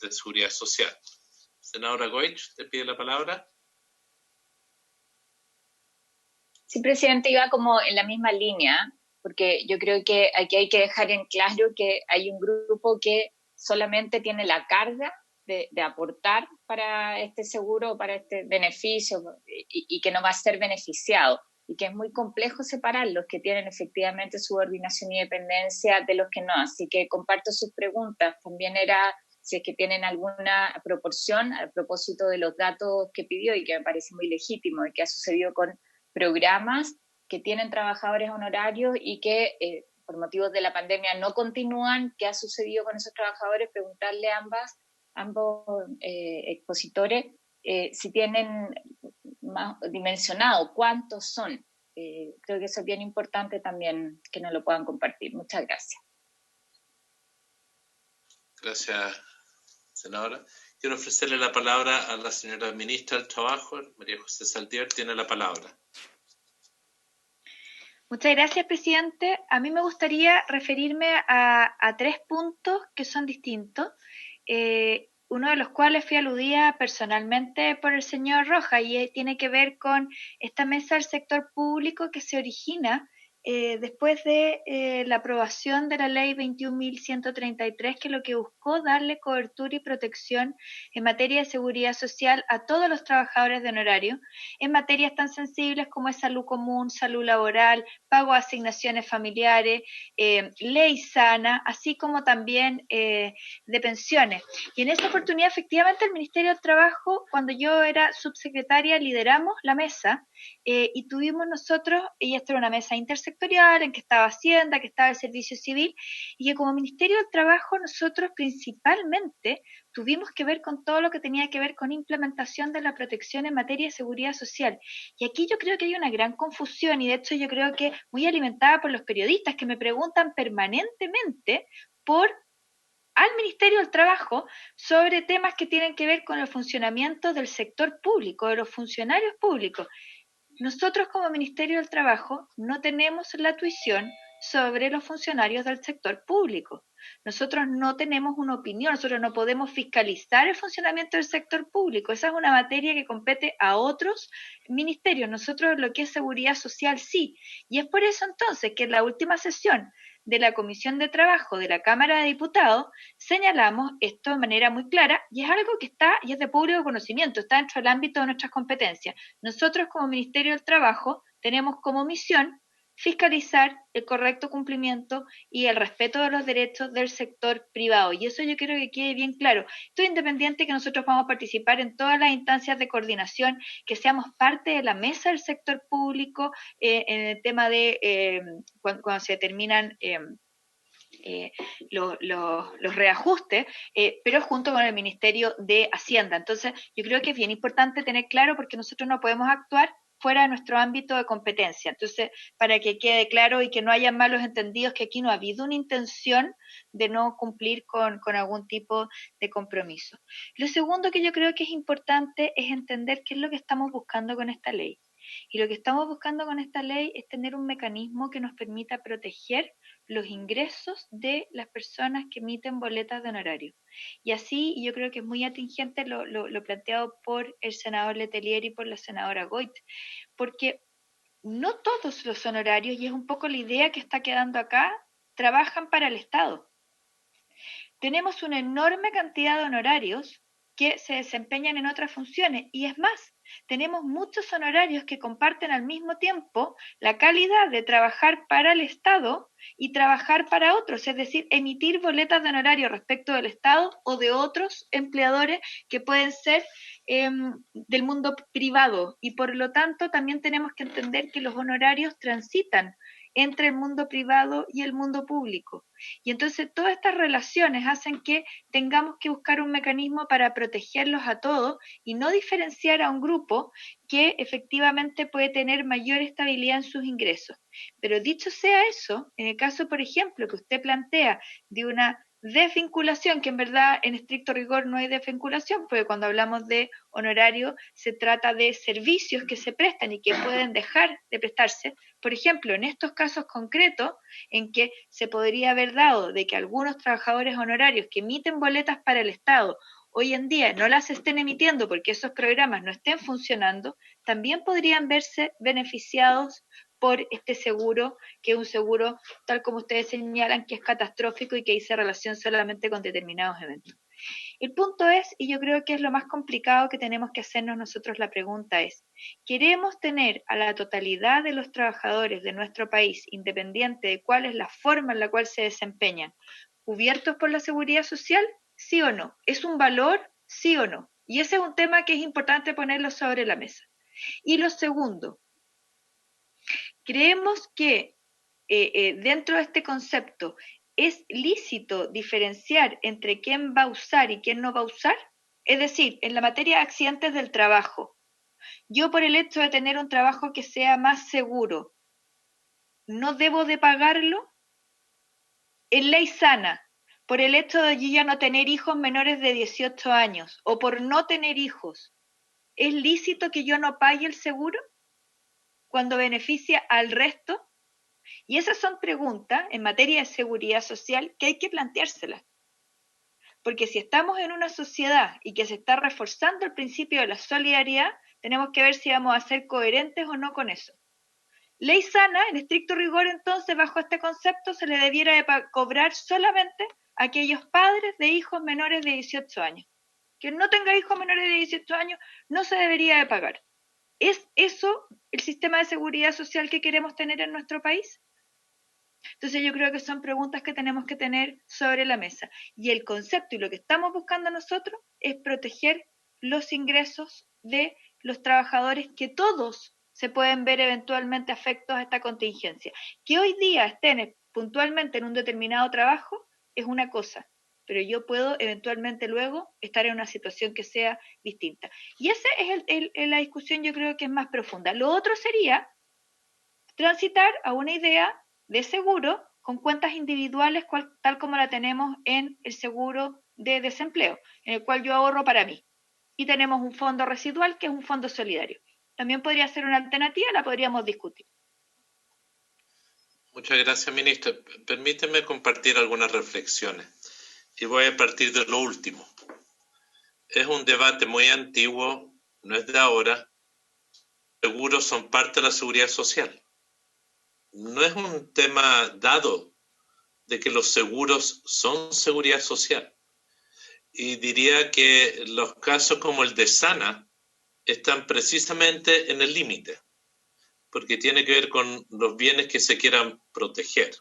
de seguridad social. Senadora Goich, ¿te pide la palabra? Sí, presidente, iba como en la misma línea, porque yo creo que aquí hay que dejar en claro que hay un grupo que solamente tiene la carga de aportar para este seguro, para este beneficio, y que no va a ser beneficiado, y que es muy complejo separar los que tienen efectivamente subordinación y dependencia de los que no. Así que comparto sus preguntas. También era si es que tienen alguna proporción a propósito de los datos que pidió, y que me parece muy legítimo, y que ha sucedido con programas que tienen trabajadores honorarios y que por motivos de la pandemia no continúan. ¿Qué ha sucedido con esos trabajadores? Preguntarle a ambos expositores si tienen más dimensionado cuántos son. Creo que eso es bien importante también que nos lo puedan compartir. Muchas gracias. Gracias, senadora. Quiero ofrecerle la palabra a la señora ministra del Trabajo, María José Saldivar, tiene la palabra. Muchas gracias, presidente. A mí me gustaría referirme a tres puntos que son distintos, uno de los cuales fui aludida personalmente por el señor Rojas, y tiene que ver con esta mesa del sector público que se origina después de la aprobación de la ley 21.133, que lo que buscó darle cobertura y protección en materia de seguridad social a todos los trabajadores de honorario, en materias tan sensibles como es salud común, salud laboral, pago de asignaciones familiares, ley sana, así como también de pensiones. Y en esa oportunidad, efectivamente, el Ministerio del Trabajo, cuando yo era subsecretaria, lideramos la mesa y tuvimos nosotros, y esta era una mesa intersectorial en que estaba Hacienda, que estaba el Servicio Civil, y que como Ministerio del Trabajo nosotros principalmente tuvimos que ver con todo lo que tenía que ver con implementación de la protección en materia de seguridad social. Y aquí yo creo que hay una gran confusión, y de hecho yo creo que muy alimentada por los periodistas que me preguntan permanentemente al Ministerio del Trabajo sobre temas que tienen que ver con el funcionamiento del sector público, de los funcionarios públicos. Nosotros como Ministerio del Trabajo no tenemos la tuición sobre los funcionarios del sector público. Nosotros no tenemos una opinión, nosotros no podemos fiscalizar el funcionamiento del sector público. Esa es una materia que compete a otros ministerios. Nosotros lo que es seguridad social sí. Y es por eso entonces que en la última sesión de la Comisión de Trabajo de la Cámara de Diputados señalamos esto de manera muy clara, y es algo que está y es de público conocimiento, está dentro del ámbito de nuestras competencias. Nosotros como Ministerio del Trabajo tenemos como misión fiscalizar el correcto cumplimiento y el respeto de los derechos del sector privado, y eso yo quiero que quede bien claro. Esto es independiente que nosotros vamos a participar en todas las instancias de coordinación, que seamos parte de la mesa del sector público en el tema de cuando se determinan los reajustes, pero junto con el Ministerio de Hacienda. Entonces, yo creo que es bien importante tener claro, porque nosotros no podemos actuar fuera de nuestro ámbito de competencia. Entonces, para que quede claro y que no haya malos entendidos, que aquí no ha habido una intención de no cumplir con algún tipo de compromiso. Lo segundo que yo creo que es importante es entender qué es lo que estamos buscando con esta ley. Y lo que estamos buscando con esta ley es tener un mecanismo que nos permita proteger los ingresos de las personas que emiten boletas de honorario. Y así, y yo creo que es muy atingente lo planteado por el senador Letelier y por la senadora Goit, porque no todos los honorarios, y es un poco la idea que está quedando acá, trabajan para el Estado. Tenemos una enorme cantidad de honorarios que se desempeñan en otras funciones, y es más, tenemos muchos honorarios que comparten al mismo tiempo la calidad de trabajar para el Estado y trabajar para otros, es decir, emitir boletas de honorario respecto del Estado o de otros empleadores que pueden ser del mundo privado, y por lo tanto también tenemos que entender que los honorarios transitan entre el mundo privado y el mundo público. Y entonces todas estas relaciones hacen que tengamos que buscar un mecanismo para protegerlos a todos y no diferenciar a un grupo que efectivamente puede tener mayor estabilidad en sus ingresos. Pero dicho sea eso, en el caso, por ejemplo, que usted plantea de una desvinculación, que en verdad en estricto rigor no hay desvinculación, porque cuando hablamos de honorario se trata de servicios que se prestan y que pueden dejar de prestarse. Por ejemplo, en estos casos concretos en que se podría haber dado de que algunos trabajadores honorarios que emiten boletas para el Estado hoy en día no las estén emitiendo porque esos programas no estén funcionando, también podrían verse beneficiados por este seguro, que es un seguro, tal como ustedes señalan, que es catastrófico y que dice relación solamente con determinados eventos. El punto es, y yo creo que es lo más complicado que tenemos que hacernos nosotros, la pregunta es, ¿queremos tener a la totalidad de los trabajadores de nuestro país, independiente de cuál es la forma en la cual se desempeñan, cubiertos por la seguridad social? ¿Sí o no? ¿Es un valor? ¿Sí o no? Y ese es un tema que es importante ponerlo sobre la mesa. Y lo segundo, creemos que dentro de este concepto es lícito diferenciar entre quién va a usar y quién no va a usar. Es decir, en la materia de accidentes del trabajo, yo por el hecho de tener un trabajo que sea más seguro, ¿no debo de pagarlo? En ley sana, por el hecho de yo ya no tener hijos menores de 18 años o por no tener hijos, ¿es lícito que yo no pague el seguro cuando beneficia al resto? Y esas son preguntas en materia de seguridad social que hay que planteárselas. Porque si estamos en una sociedad y que se está reforzando el principio de la solidaridad, tenemos que ver si vamos a ser coherentes o no con eso. ley sana, en estricto rigor, entonces, bajo este concepto, se le debiera de cobrar solamente a aquellos padres de hijos menores de 18 años. Quien no tenga hijos menores de 18 años no se debería de pagar. ¿Es eso el sistema de seguridad social que queremos tener en nuestro país? Entonces yo creo que son preguntas que tenemos que tener sobre la mesa. Y el concepto y lo que estamos buscando nosotros es proteger los ingresos de los trabajadores, que todos se pueden ver eventualmente afectados a esta contingencia. Que hoy día estén puntualmente en un determinado trabajo es una cosa, pero yo puedo eventualmente luego estar en una situación que sea distinta. Y esa es la discusión, yo creo que es más profunda. Lo otro sería transitar a una idea de seguro con cuentas individuales, tal como la tenemos en el seguro de desempleo, en el cual yo ahorro para mí. Y tenemos un fondo residual que es un fondo solidario. También podría ser una alternativa, la podríamos discutir. Muchas gracias, ministra. Permíteme compartir algunas reflexiones. Y voy a partir de lo último. Es un debate muy antiguo, no es de ahora. Los seguros son parte de la seguridad social. No es un tema dado de que los seguros son seguridad social. Y diría que los casos como el de Sana están precisamente en el límite, porque tiene que ver con los bienes que se quieran proteger.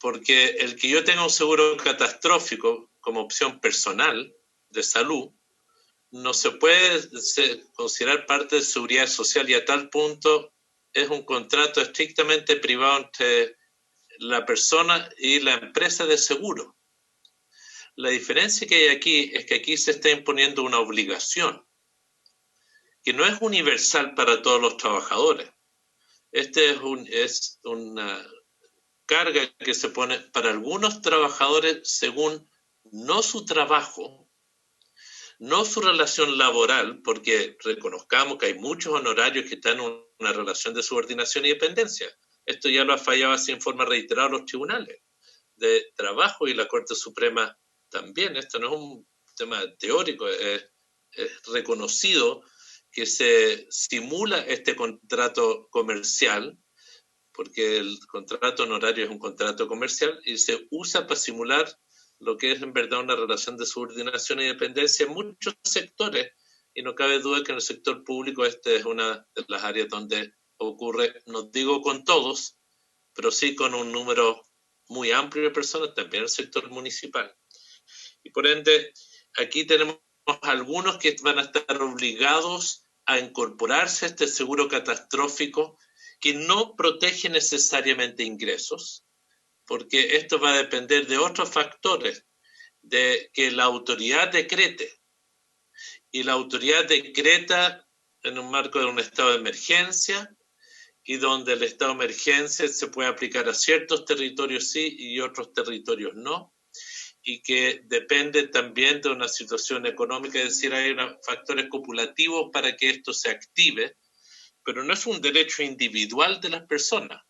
Porque el que yo tenga un seguro catastrófico como opción personal de salud no se puede considerar parte de seguridad social, y a tal punto es un contrato estrictamente privado entre la persona y la empresa de seguro. La diferencia que hay aquí es que aquí se está imponiendo una obligación que no es universal para todos los trabajadores. Este es una carga que se pone para algunos trabajadores según no su trabajo, no su relación laboral, porque reconozcamos que hay muchos honorarios que están en una relación de subordinación y dependencia. Esto ya lo ha fallado así en forma reiterada los tribunales de trabajo y la Corte Suprema también. Esto no es un tema teórico, es reconocido que se simula este contrato comercial, porque el contrato honorario es un contrato comercial y se usa para simular lo que es en verdad una relación de subordinación y dependencia en muchos sectores, y no cabe duda que en el sector público este es una de las áreas donde ocurre, no digo con todos, pero sí con un número muy amplio de personas, también el sector municipal. Y por ende, aquí tenemos algunos que van a estar obligados a incorporarse a este seguro catastrófico que no protege necesariamente ingresos, porque esto va a depender de otros factores, de que la autoridad decrete. Y la autoridad decreta en un marco de un estado de emergencia, y donde el estado de emergencia se puede aplicar a ciertos territorios sí y otros territorios no, y que depende también de una situación económica, es decir, hay factores copulativos para que esto se active, pero no es un derecho individual de las personas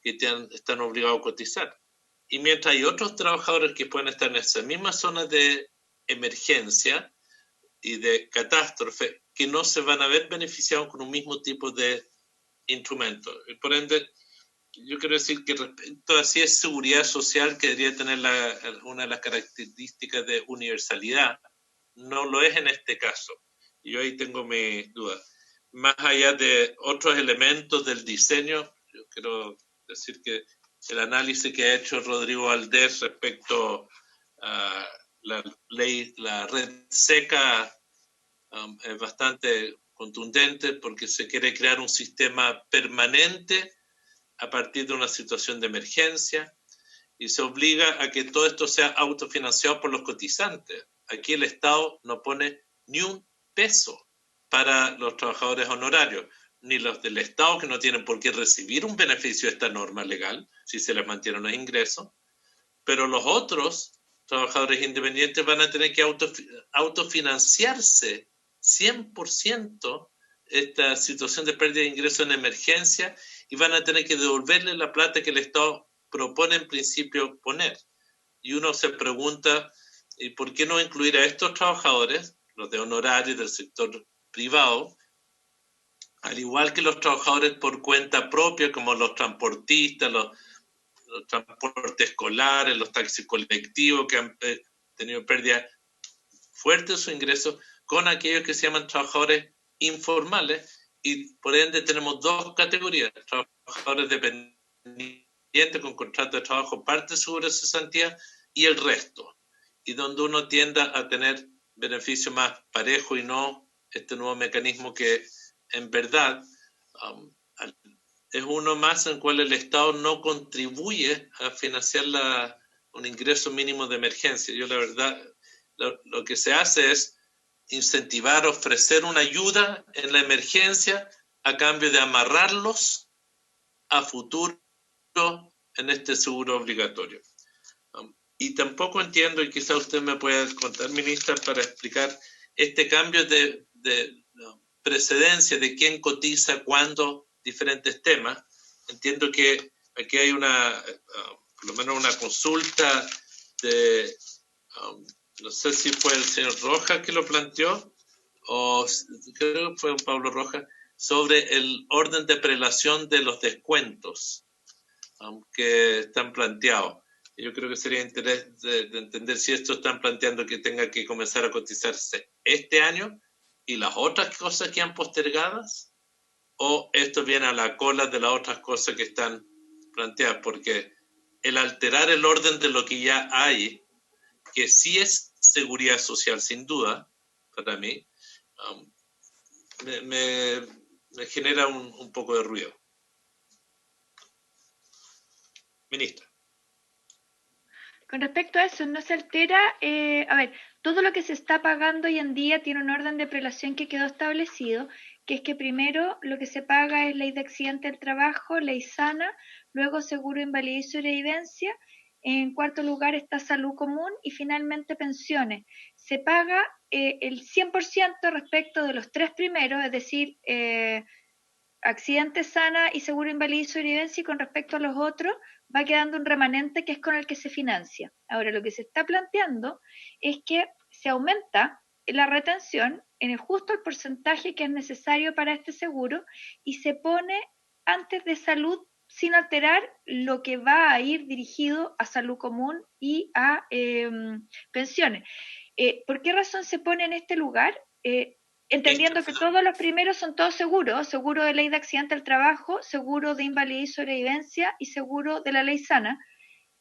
que están obligados a cotizar. Y mientras hay otros trabajadores que pueden estar en esa misma zona de emergencia y de catástrofe, que no se van a ver beneficiados con un mismo tipo de instrumento. Y por ende, yo quiero decir que respecto a si es seguridad social que debería tener una de las características de universalidad, no lo es en este caso. Y yo ahí tengo mi duda. Más allá de otros elementos del diseño, yo quiero decir que el análisis que ha hecho Rodrigo Valdés respecto a la ley, la red seca, es bastante contundente, porque se quiere crear un sistema permanente a partir de una situación de emergencia, y se obliga a que todo esto sea autofinanciado por los cotizantes. Aquí el Estado no pone ni un peso para los trabajadores honorarios, ni los del Estado, que no tienen por qué recibir un beneficio de esta norma legal si se les mantienen los ingresos, pero los otros trabajadores independientes van a tener que autofinanciarse 100% esta situación de pérdida de ingresos en emergencia, y van a tener que devolverle la plata que el Estado propone en principio poner. Y uno se pregunta, ¿y por qué no incluir a estos trabajadores, los de honorarios del sector privado, al igual que los trabajadores por cuenta propia, como los transportistas, los transportes escolares, los taxis colectivos que han tenido pérdidas fuertes en su ingreso, con aquellos que se llaman trabajadores informales, y por ende tenemos dos categorías: trabajadores dependientes con contrato de trabajo, parte seguro de cesantía, y el resto, y donde uno tienda a tener beneficios más parejos y no este nuevo mecanismo que en verdad es uno más en el cual el Estado no contribuye a financiar un ingreso mínimo de emergencia. Yo la verdad, lo que se hace es incentivar, ofrecer una ayuda en la emergencia a cambio de amarrarlos a futuro en este seguro obligatorio. Y tampoco entiendo, y quizá usted me pueda contar, ministra, para explicar este cambio de precedencia de quién cotiza, cuándo, diferentes temas. Entiendo que aquí hay por lo menos una consulta de, no sé si fue el señor Rojas que lo planteó, o creo que fue Pablo Rojas, sobre el orden de prelación de los descuentos que están planteados. Yo creo que sería interés de entender si esto están planteando que tenga que comenzar a cotizarse este año y las otras cosas que han postergadas, o esto viene a la cola de las otras cosas que están planteadas, porque el alterar el orden de lo que ya hay, que sí es seguridad social sin duda, para mí, me genera un poco de ruido. Ministra. Con respecto a eso, no se altera, a ver, todo lo que se está pagando hoy en día tiene un orden de prelación que quedó establecido, que es que primero lo que se paga es ley de accidente del trabajo, ley sana, luego seguro de invalidez y sobrevivencia, en cuarto lugar está salud común y finalmente pensiones. Se paga el 100% respecto de los tres primeros, es decir, accidente sana y seguro de invalidez y sobrevivencia, y con respecto a los otros va quedando un remanente que es con el que se financia. Ahora, lo que se está planteando es que se aumenta la retención en justo el porcentaje que es necesario para este seguro y se pone antes de salud sin alterar lo que va a ir dirigido a salud común y a pensiones. ¿Por qué razón se pone en este lugar? Entendiendo que todos los primeros son todos seguros: seguro de ley de accidente del trabajo, seguro de invalidez y sobrevivencia y seguro de la ley sana.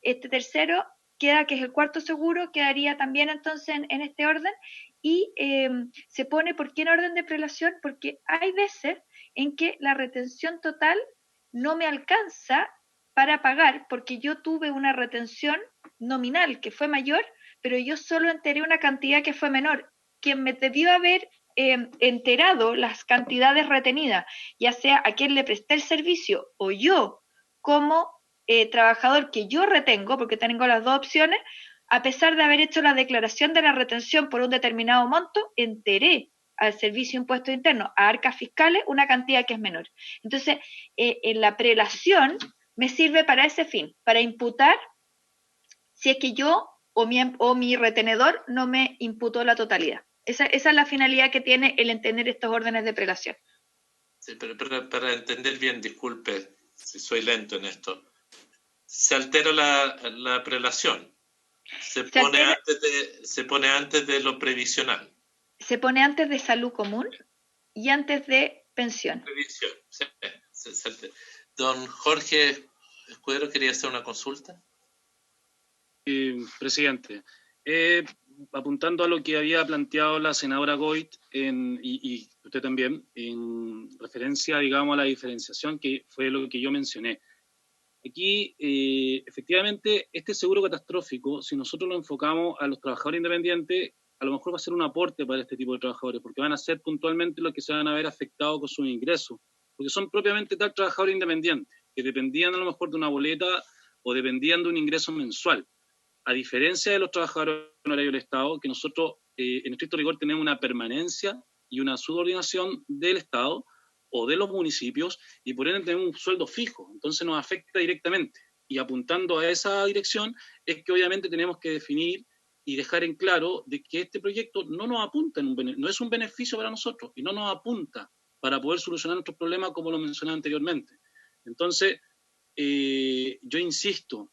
Este tercero queda, que es el cuarto seguro, quedaría también entonces en este orden, y se pone, ¿por qué en orden de prelación? Porque hay veces en que la retención total no me alcanza para pagar, porque yo tuve una retención nominal que fue mayor, pero yo solo enteré una cantidad que fue menor. Quien me debió haber enterado las cantidades retenidas, ya sea a quien le presté el servicio o yo como trabajador que yo retengo, porque tengo las dos opciones, a pesar de haber hecho la declaración de la retención por un determinado monto, enteré al Servicio de Impuestos Internos, a arcas fiscales, una cantidad que es menor. Entonces, en la prelación me sirve para ese fin, para imputar si es que yo o mi retenedor no me imputó la totalidad. Esa es la finalidad que tiene el entender estos órdenes de prelación. Sí, pero para entender bien, disculpe si soy lento en esto, se altera la prelación. Se pone antes de lo previsional. Se pone antes de salud común y antes de pensión. Previsión, sí. Don Jorge Escudero, ¿quería hacer una consulta? Presidente, apuntando a lo que había planteado la senadora Goit y usted también, en referencia, digamos, a la diferenciación, que fue lo que yo mencioné. Aquí, efectivamente, este seguro catastrófico, si nosotros lo enfocamos a los trabajadores independientes, a lo mejor va a ser un aporte para este tipo de trabajadores, porque van a ser puntualmente los que se van a ver afectados con sus ingresos, porque son propiamente tal trabajadores independientes, que dependían a lo mejor de una boleta o dependían de un ingreso mensual. A diferencia de los trabajadores honorarios del Estado, que nosotros en estricto rigor tenemos una permanencia y una subordinación del Estado o de los municipios, y por ende tenemos un sueldo fijo, entonces nos afecta directamente. Y apuntando a esa dirección es que obviamente tenemos que definir y dejar en claro de que este proyecto no nos apunta, no es un beneficio para nosotros y no nos apunta para poder solucionar nuestros problemas, como lo mencioné anteriormente. Entonces, yo insisto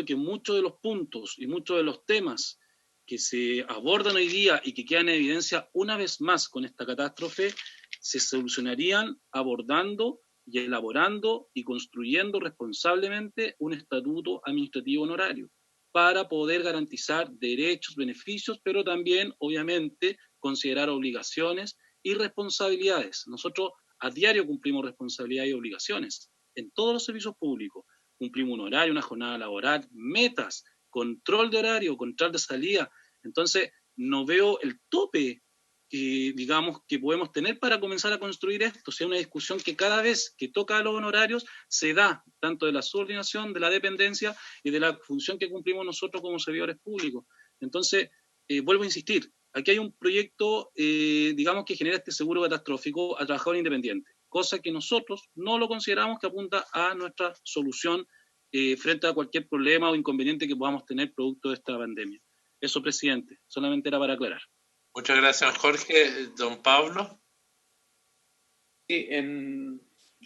que muchos de los puntos y muchos de los temas que se abordan hoy día y que quedan en evidencia una vez más con esta catástrofe, se solucionarían abordando y elaborando y construyendo responsablemente un estatuto administrativo honorario para poder garantizar derechos, beneficios, pero también, obviamente, considerar obligaciones y responsabilidades. Nosotros a diario cumplimos responsabilidades y obligaciones en todos los servicios públicos. Cumplimos un horario, una jornada laboral, metas, control de horario, control de salida. Entonces, no veo el tope que, digamos, que podemos tener para comenzar a construir esto. O sea, una discusión que cada vez que toca a los honorarios se da, tanto de la subordinación, de la dependencia y de la función que cumplimos nosotros como servidores públicos. Entonces, vuelvo a insistir, aquí hay un proyecto, digamos, que genera este seguro catastrófico a trabajadores independientes, cosa que nosotros no lo consideramos que apunta a nuestra solución frente a cualquier problema o inconveniente que podamos tener producto de esta pandemia. Eso, presidente, solamente era para aclarar. Muchas gracias, Jorge. Don Pablo. Sí, en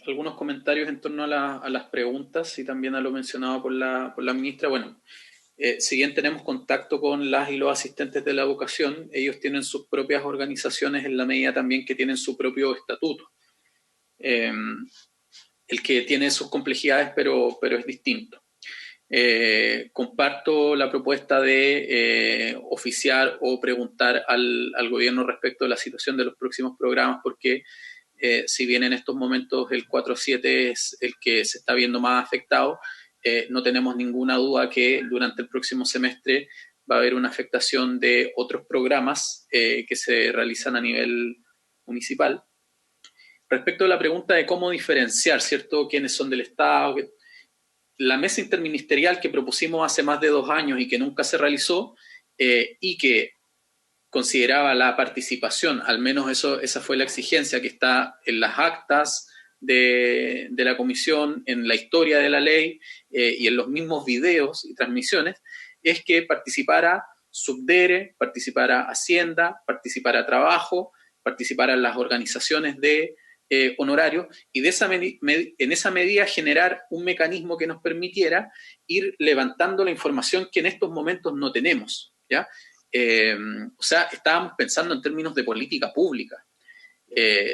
algunos comentarios en torno a las preguntas y también a lo mencionado por la ministra. Bueno, si bien tenemos contacto con las y los asistentes de la educación, ellos tienen sus propias organizaciones en la medida también que tienen su propio estatuto. El que tiene sus complejidades, pero es distinto. Comparto la propuesta de oficiar o preguntar al gobierno respecto de la situación de los próximos programas, porque si bien en estos momentos el 4.7 es el que se está viendo más afectado, no tenemos ninguna duda que durante el próximo semestre va a haber una afectación de otros programas que se realizan a nivel municipal. Respecto a la pregunta de cómo diferenciar, ¿cierto?, quiénes son del Estado, la mesa interministerial que propusimos hace más de 2 años y que nunca se realizó y que consideraba la participación, al menos esa fue la exigencia que está en las actas de la comisión, en la historia de la ley y en los mismos videos y transmisiones, es que participara Subdere, participara Hacienda, participara Trabajo, participaran las organizaciones de honorarios y en esa medida generar un mecanismo que nos permitiera ir levantando la información que en estos momentos no tenemos, ¿ya? O sea, estábamos pensando en términos de política pública.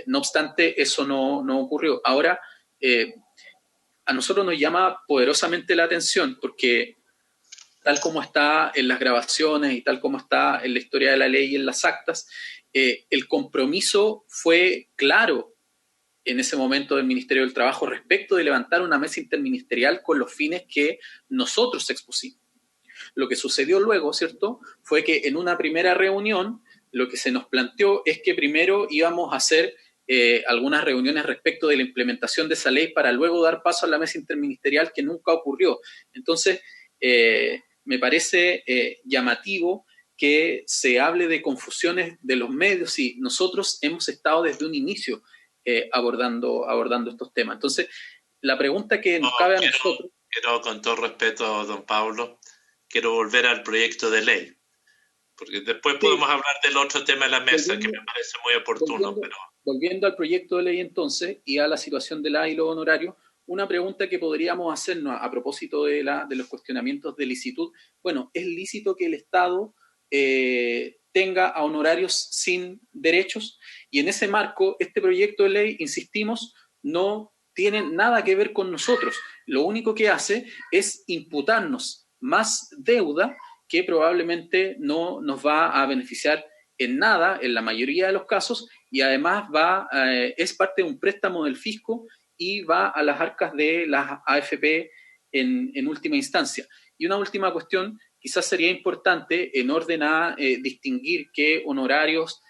No obstante, eso no ocurrió. Ahora, a nosotros nos llama poderosamente la atención porque tal como está en las grabaciones y tal como está en la historia de la ley y en las actas, el compromiso fue claro en ese momento del Ministerio del Trabajo respecto de levantar una mesa interministerial con los fines que nosotros expusimos. Lo que sucedió luego, ¿cierto?, fue que en una primera reunión lo que se nos planteó es que primero íbamos a hacer algunas reuniones respecto de la implementación de esa ley para luego dar paso a la mesa interministerial, que nunca ocurrió. Entonces, me parece llamativo que se hable de confusiones de los medios y nosotros hemos estado desde un inicio abordando estos temas. Entonces, la pregunta que nos cabe a nosotros... Quiero, con todo respeto, don Pablo, quiero volver al proyecto de ley, porque después podemos hablar del otro tema de la mesa, que me parece muy oportuno. Volviendo al proyecto de ley entonces, y a la situación de la y los honorarios, una pregunta que podríamos hacernos a propósito de los cuestionamientos de licitud. Bueno, ¿es lícito que el Estado tenga a honorarios sin derechos? Y en ese marco, este proyecto de ley, insistimos, no tiene nada que ver con nosotros. Lo único que hace es imputarnos más deuda que probablemente no nos va a beneficiar en nada, en la mayoría de los casos, y además es parte de un préstamo del fisco y va a las arcas de las AFP en última instancia. Y una última cuestión, quizás sería importante en orden a distinguir qué honorarios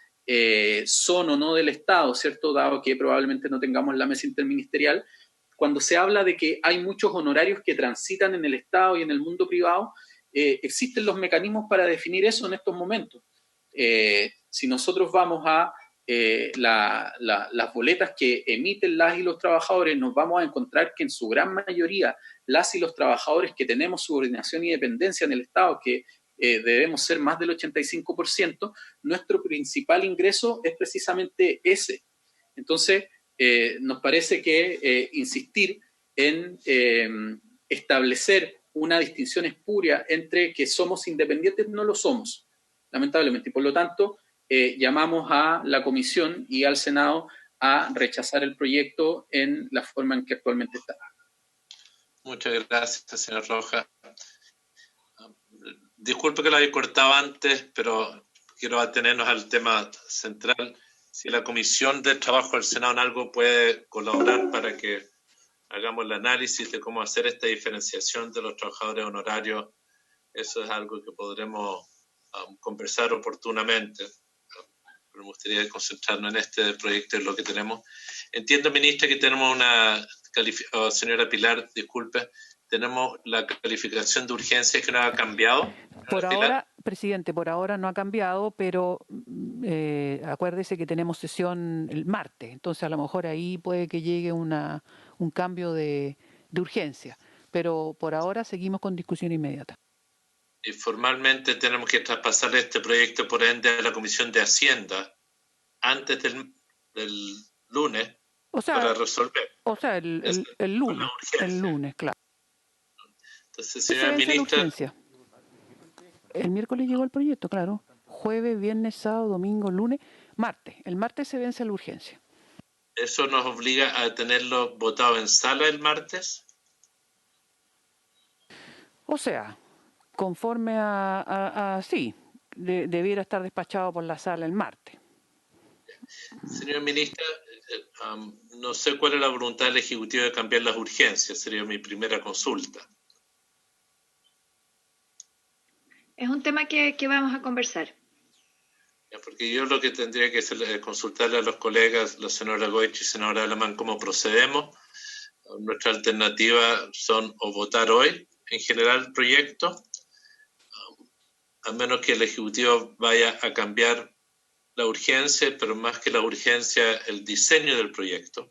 son o no del Estado, ¿cierto? Dado que probablemente no tengamos la mesa interministerial. Cuando se habla de que hay muchos honorarios que transitan en el Estado y en el mundo privado, existen los mecanismos para definir eso en estos momentos. Si nosotros vamos a las boletas que emiten las y los trabajadores, nos vamos a encontrar que en su gran mayoría las y los trabajadores que tenemos subordinación y dependencia en el Estado, que debemos ser más del 85%, nuestro principal ingreso es precisamente ese. Entonces, nos parece que insistir en establecer una distinción espuria entre que somos independientes, no lo somos, lamentablemente. Y por lo tanto, llamamos a la Comisión y al Senado a rechazar el proyecto en la forma en que actualmente está. Muchas gracias, señor Rojas. Disculpe que lo haya cortado antes, pero quiero atenernos al tema central. Si la Comisión de Trabajo del Senado en algo puede colaborar para que hagamos el análisis de cómo hacer esta diferenciación de los trabajadores honorarios, eso es algo que podremos conversar oportunamente. Pero me gustaría concentrarnos en este proyecto, en lo que tenemos. Entiendo, ministra, que tenemos señora Pilar, disculpe, tenemos la calificación de urgencia que no ha cambiado. Por ahora, presidente, por ahora no ha cambiado, pero acuérdese que tenemos sesión el martes, entonces a lo mejor ahí puede que llegue un cambio de urgencia, pero por ahora seguimos con discusión inmediata. Y formalmente tenemos que traspasar este proyecto, por ende, a la Comisión de Hacienda antes del lunes, para resolver. O sea, el lunes, claro. Entonces, señora ministra... El miércoles llegó el proyecto, claro. Jueves, viernes, sábado, domingo, lunes, martes. El martes se vence la urgencia. ¿Eso nos obliga a tenerlo votado en sala el martes? O sea, conforme sí, debiera estar despachado por la sala el martes. Señora ministra, no sé cuál es la voluntad del Ejecutivo de cambiar las urgencias, sería mi primera consulta. Es un tema que vamos a conversar. Porque yo lo que tendría que hacer es consultarle a los colegas, la señora Goich y senadora Alamán, cómo procedemos. Nuestra alternativa son o votar hoy, en general, el proyecto, a menos que el Ejecutivo vaya a cambiar la urgencia, pero más que la urgencia, el diseño del proyecto.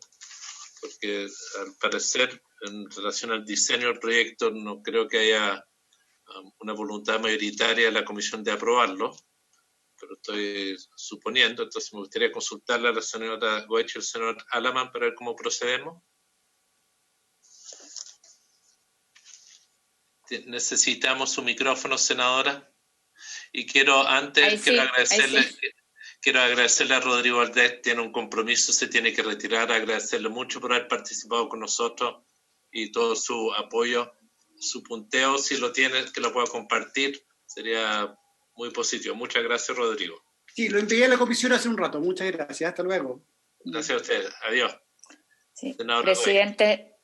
Porque al parecer, en relación al diseño del proyecto, no creo que haya una voluntad mayoritaria de la Comisión de aprobarlo, pero estoy suponiendo, entonces me gustaría consultarle a la señora Goech y al señor Alamán para ver cómo procedemos. Necesitamos su micrófono, senadora. Y quiero agradecerle a Rodrigo Valdés, tiene un compromiso, se tiene que retirar, agradecerle mucho por haber participado con nosotros y todo su apoyo. Su punteo, si lo tiene, que lo pueda compartir, sería muy positivo. Muchas gracias, Rodrigo. Sí, lo envié a la comisión hace un rato. Muchas gracias. Hasta luego. Gracias a usted. Adiós. Sí.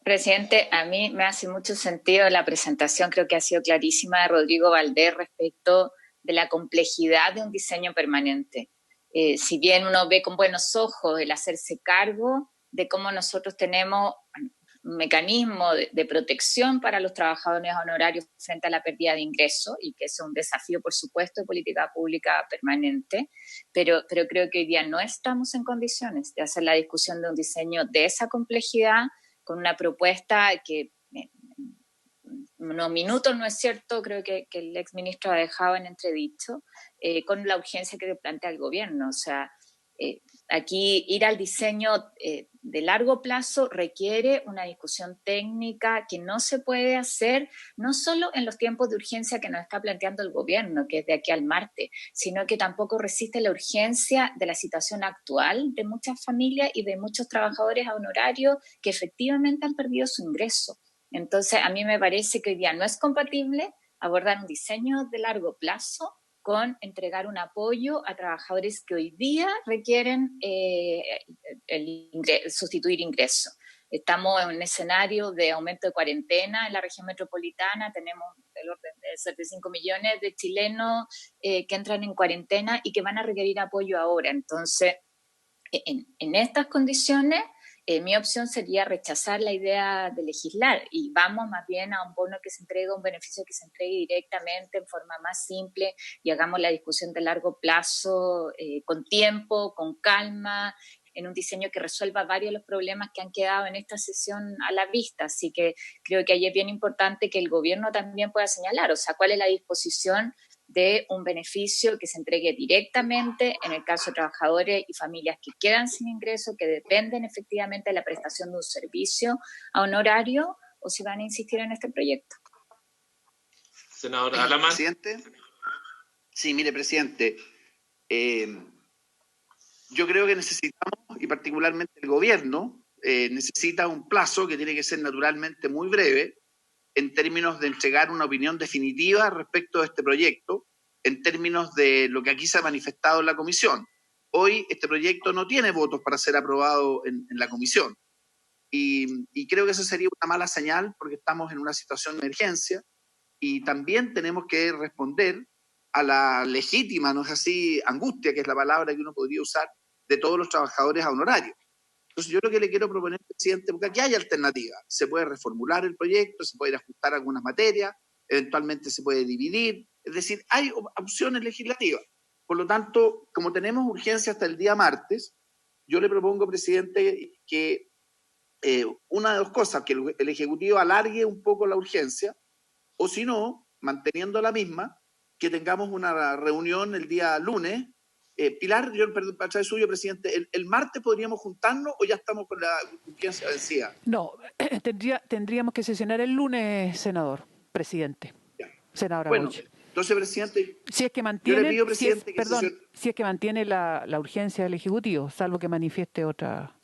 Presidente, a mí me hace mucho sentido la presentación, creo que ha sido clarísima, de Rodrigo Valdés respecto de la complejidad de un diseño permanente. Si bien uno ve con buenos ojos el hacerse cargo de cómo nosotros tenemos un mecanismo de protección para los trabajadores honorarios frente a la pérdida de ingresos, y que es un desafío, por supuesto, de política pública permanente, pero creo que hoy día no estamos en condiciones de hacer la discusión de un diseño de esa complejidad con una propuesta que unos minutos, no es cierto, creo que el exministro ha dejado en entredicho, con la urgencia que plantea el gobierno. O sea, aquí ir al diseño de largo plazo requiere una discusión técnica que no se puede hacer no solo en los tiempos de urgencia que nos está planteando el gobierno, que es de aquí al martes, sino que tampoco resiste la urgencia de la situación actual de muchas familias y de muchos trabajadores honorarios que efectivamente han perdido su ingreso. Entonces, a mí me parece que hoy día no es compatible abordar un diseño de largo plazo con entregar un apoyo a trabajadores que hoy día requieren sustituir ingresos. Estamos en un escenario de aumento de cuarentena en la región metropolitana, tenemos el orden de 75 millones de chilenos que entran en cuarentena y que van a requerir apoyo ahora. Entonces, en estas condiciones, mi opción sería rechazar la idea de legislar y vamos más bien a un bono que se entregue, un beneficio que se entregue directamente en forma más simple y hagamos la discusión de largo plazo, con tiempo, con calma, en un diseño que resuelva varios de los problemas que han quedado en esta sesión a la vista. Así que creo que ahí es bien importante que el gobierno también pueda señalar, o sea, cuál es la disposición de un beneficio que se entregue directamente en el caso de trabajadores y familias que quedan sin ingreso, que dependen efectivamente de la prestación de un servicio a honorario, o si van a insistir en este proyecto. Senador Alaman. ¿Presidente? Sí, mire, presidente. Yo creo que necesitamos, y particularmente el gobierno, necesita un plazo que tiene que ser naturalmente muy breve en términos de entregar una opinión definitiva respecto de este proyecto, en términos de lo que aquí se ha manifestado en la comisión. Hoy este proyecto no tiene votos para ser aprobado en la comisión. Y creo que eso sería una mala señal porque estamos en una situación de emergencia y también tenemos que responder a la legítima, no es así, angustia, que es la palabra que uno podría usar, de todos los trabajadores a honorarios. Entonces yo lo que le quiero proponer, presidente, porque aquí hay alternativas. Se puede reformular el proyecto, se puede ajustar algunas materias, eventualmente se puede dividir. Es decir, hay opciones legislativas. Por lo tanto, como tenemos urgencia hasta el día martes, yo le propongo, presidente, que una de dos cosas, que el Ejecutivo alargue un poco la urgencia, o si no, manteniendo la misma, que tengamos una reunión el día lunes. Pilar, yo, perdón, para atrás suyo, presidente, ¿el martes podríamos juntarnos o ya estamos con la urgencia vencida? No, tendríamos que sesionar el lunes, senador, presidente. Ya. Senadora Bueno, Boche. entonces, presidente, Si es que mantiene, yo le pido, presidente, si es que mantiene la urgencia del Ejecutivo, salvo que manifieste otra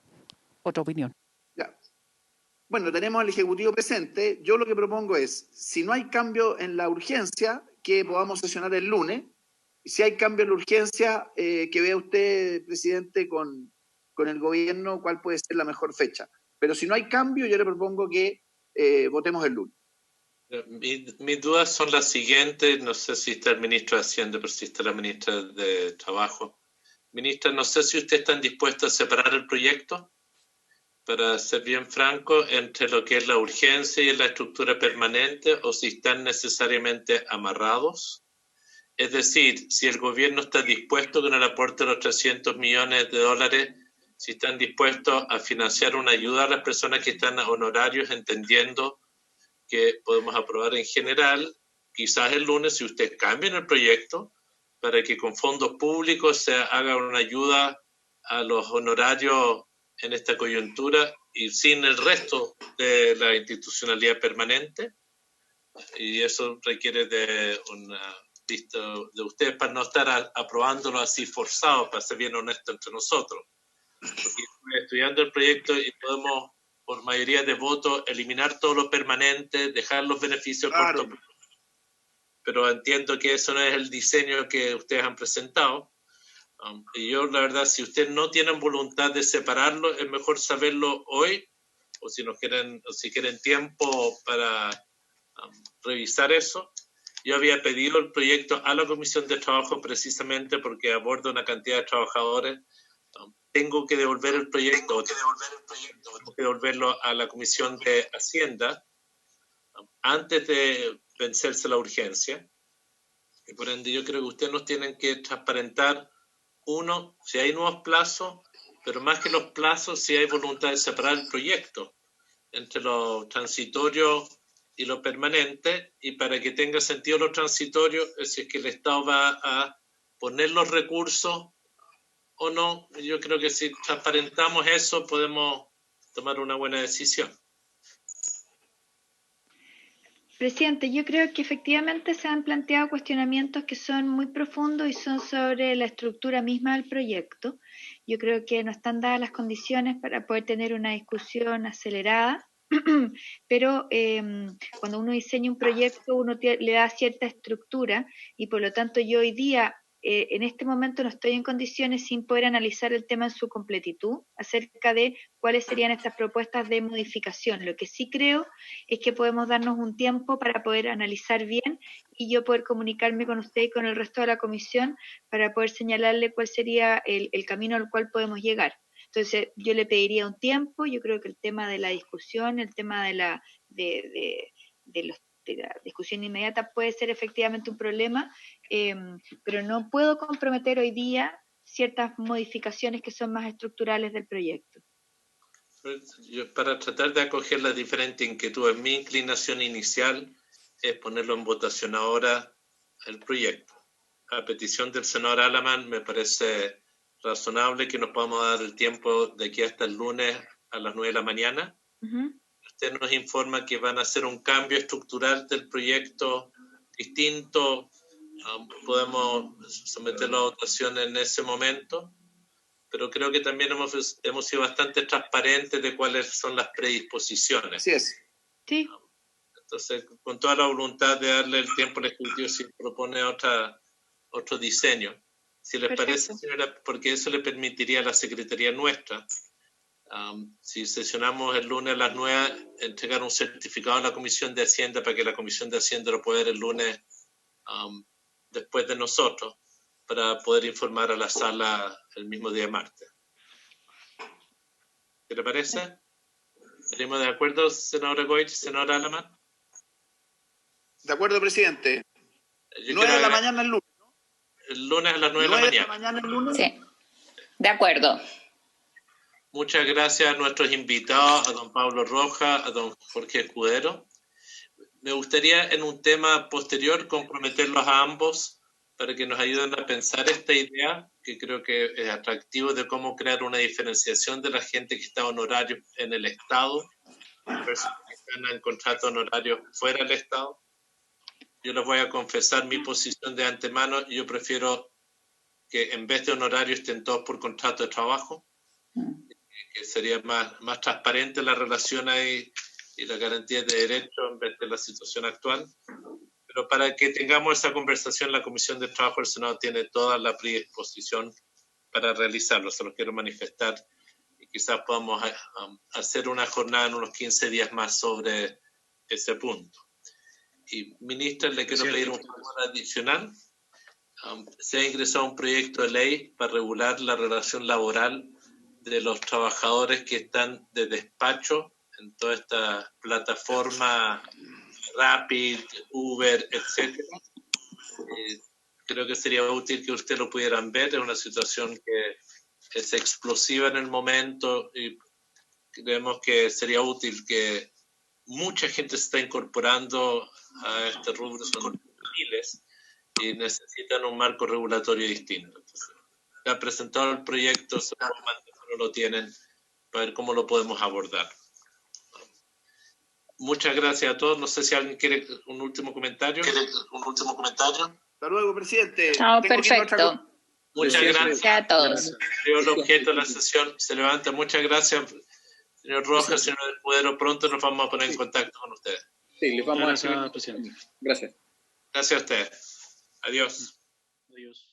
opinión. Ya. Bueno, tenemos al Ejecutivo presente. Yo lo que propongo es, si no hay cambio en la urgencia, que podamos sesionar el lunes. Si hay cambio en la urgencia, que vea usted, presidente, con el gobierno cuál puede ser la mejor fecha. Pero si no hay cambio, yo le propongo que votemos el lunes. Mis dudas son las siguientes. No sé si está el ministro de Hacienda, pero si está la ministra de Trabajo. Ministra, no sé si ustedes están dispuestos a separar el proyecto, para ser bien franco, entre lo que es la urgencia y la estructura permanente, o si están necesariamente amarrados. Es decir, si el gobierno está dispuesto con el aporte de los 300 millones de dólares, si están dispuestos a financiar una ayuda a las personas que están a honorarios, entendiendo que podemos aprobar en general, quizás el lunes, si ustedes cambian el proyecto, para que con fondos públicos se haga una ayuda a los honorarios en esta coyuntura y sin el resto de la institucionalidad permanente. Y eso requiere de una visto de ustedes para no estar aprobándolo así forzado, para ser bien honesto entre nosotros. Porque estoy estudiando el proyecto y podemos, por mayoría de votos, eliminar todo lo permanente, dejar los beneficios claro. cortos. Pero entiendo que eso no es el diseño que ustedes han presentado. Y yo, la verdad, si ustedes no tienen voluntad de separarlo, es mejor saberlo hoy, o si quieren tiempo para revisar eso. Yo había pedido el proyecto a la Comisión de Trabajo precisamente porque aborda una cantidad de trabajadores. Tengo que devolver el proyecto, tengo que devolverlo a la Comisión de Hacienda antes de vencerse la urgencia. Y por ende yo creo que ustedes nos tienen que transparentar, uno, si hay nuevos plazos, pero más que los plazos, si hay voluntad de separar el proyecto entre lo transitorio y lo permanente, y para que tenga sentido lo transitorio, si es que el Estado va a poner los recursos o no. Yo creo que si transparentamos eso, podemos tomar una buena decisión. Presidente, yo creo que efectivamente se han planteado cuestionamientos que son muy profundos y son sobre la estructura misma del proyecto. Yo creo que no están dadas las condiciones para poder tener una discusión acelerada, pero cuando uno diseña un proyecto uno le da cierta estructura y por lo tanto yo hoy día en este momento no estoy en condiciones, sin poder analizar el tema en su completitud, acerca de cuáles serían estas propuestas de modificación. Lo que sí creo es que podemos darnos un tiempo para poder analizar bien y yo poder comunicarme con usted y con el resto de la comisión para poder señalarle cuál sería el camino al cual podemos llegar. Entonces, yo le pediría un tiempo. Yo creo que el tema de la discusión, el tema de la discusión inmediata puede ser efectivamente un problema, pero no puedo comprometer hoy día ciertas modificaciones que son más estructurales del proyecto. Yo, para tratar de acoger las diferentes inquietudes, mi inclinación inicial es ponerlo en votación ahora el proyecto. a petición del senador Alaman, me parece razonable que nos podamos dar el tiempo de aquí hasta el lunes a las 9 de la mañana. Usted nos informa que van a hacer un cambio estructural del proyecto distinto. Podemos someterlo a votación en ese momento, pero creo que también hemos sido bastante transparentes de cuáles son las predisposiciones. Así es. Sí. Entonces, con toda la voluntad de darle el tiempo al Ejecutivo si propone otro diseño. Si les parece, señora, porque eso le permitiría a la Secretaría nuestra, si sesionamos el lunes a las 9, entregar un certificado a la Comisión de Hacienda para que la Comisión de Hacienda lo pueda ver el lunes después de nosotros, para poder informar a la sala el mismo día martes. ¿Qué le parece? ¿Estaremos de acuerdo, senadora Goich, senadora Alaman? De acuerdo, presidente. 9 de la mañana el lunes, ¿no? El lunes a las 9 de la mañana. 9 de la mañana el lunes. Sí, de acuerdo. Muchas gracias a nuestros invitados, a don Pablo Rojas, a don Jorge Escudero. Me gustaría en un tema posterior comprometerlos a ambos para que nos ayuden a pensar esta idea, que creo que es atractivo, de cómo crear una diferenciación de la gente que está honorario en el Estado versus que están en contrato honorario fuera del Estado. Yo les voy a confesar mi posición de antemano. Yo prefiero que en vez de honorario estén todos por contrato de trabajo, que sería más transparente la relación ahí y la garantía de derechos en vez de la situación actual. Pero para que tengamos esa conversación, la Comisión de Trabajo del Senado tiene toda la predisposición para realizarlo. Se los quiero manifestar y quizás podamos hacer una jornada en unos 15 días más sobre ese punto. Y, ministra, le quiero pedir un favor adicional. Se ha ingresado un proyecto de ley para regular la relación laboral de los trabajadores que están de despacho en toda esta plataforma Rapid, Uber, etcétera. Creo que sería útil que usted lo pudieran ver. Es una situación que es explosiva en el momento y creemos que sería útil que mucha gente se está incorporando a este rubro, son miles, y necesitan un marco regulatorio distinto. Entonces, se ha presentado el proyecto, se no lo tienen, para ver cómo lo podemos abordar. Muchas gracias a todos. No sé si alguien quiere un último comentario. Hasta luego, presidente. Chao, perfecto. Muchas gracias a todos. El objeto de la sesión se levanta. Muchas gracias, señor Rojas, señor Escudero. Pronto nos vamos a poner en contacto con ustedes. Sí, les vamos Gracias, a decir. presidente. Gracias. Gracias a ustedes. Adiós. Adiós.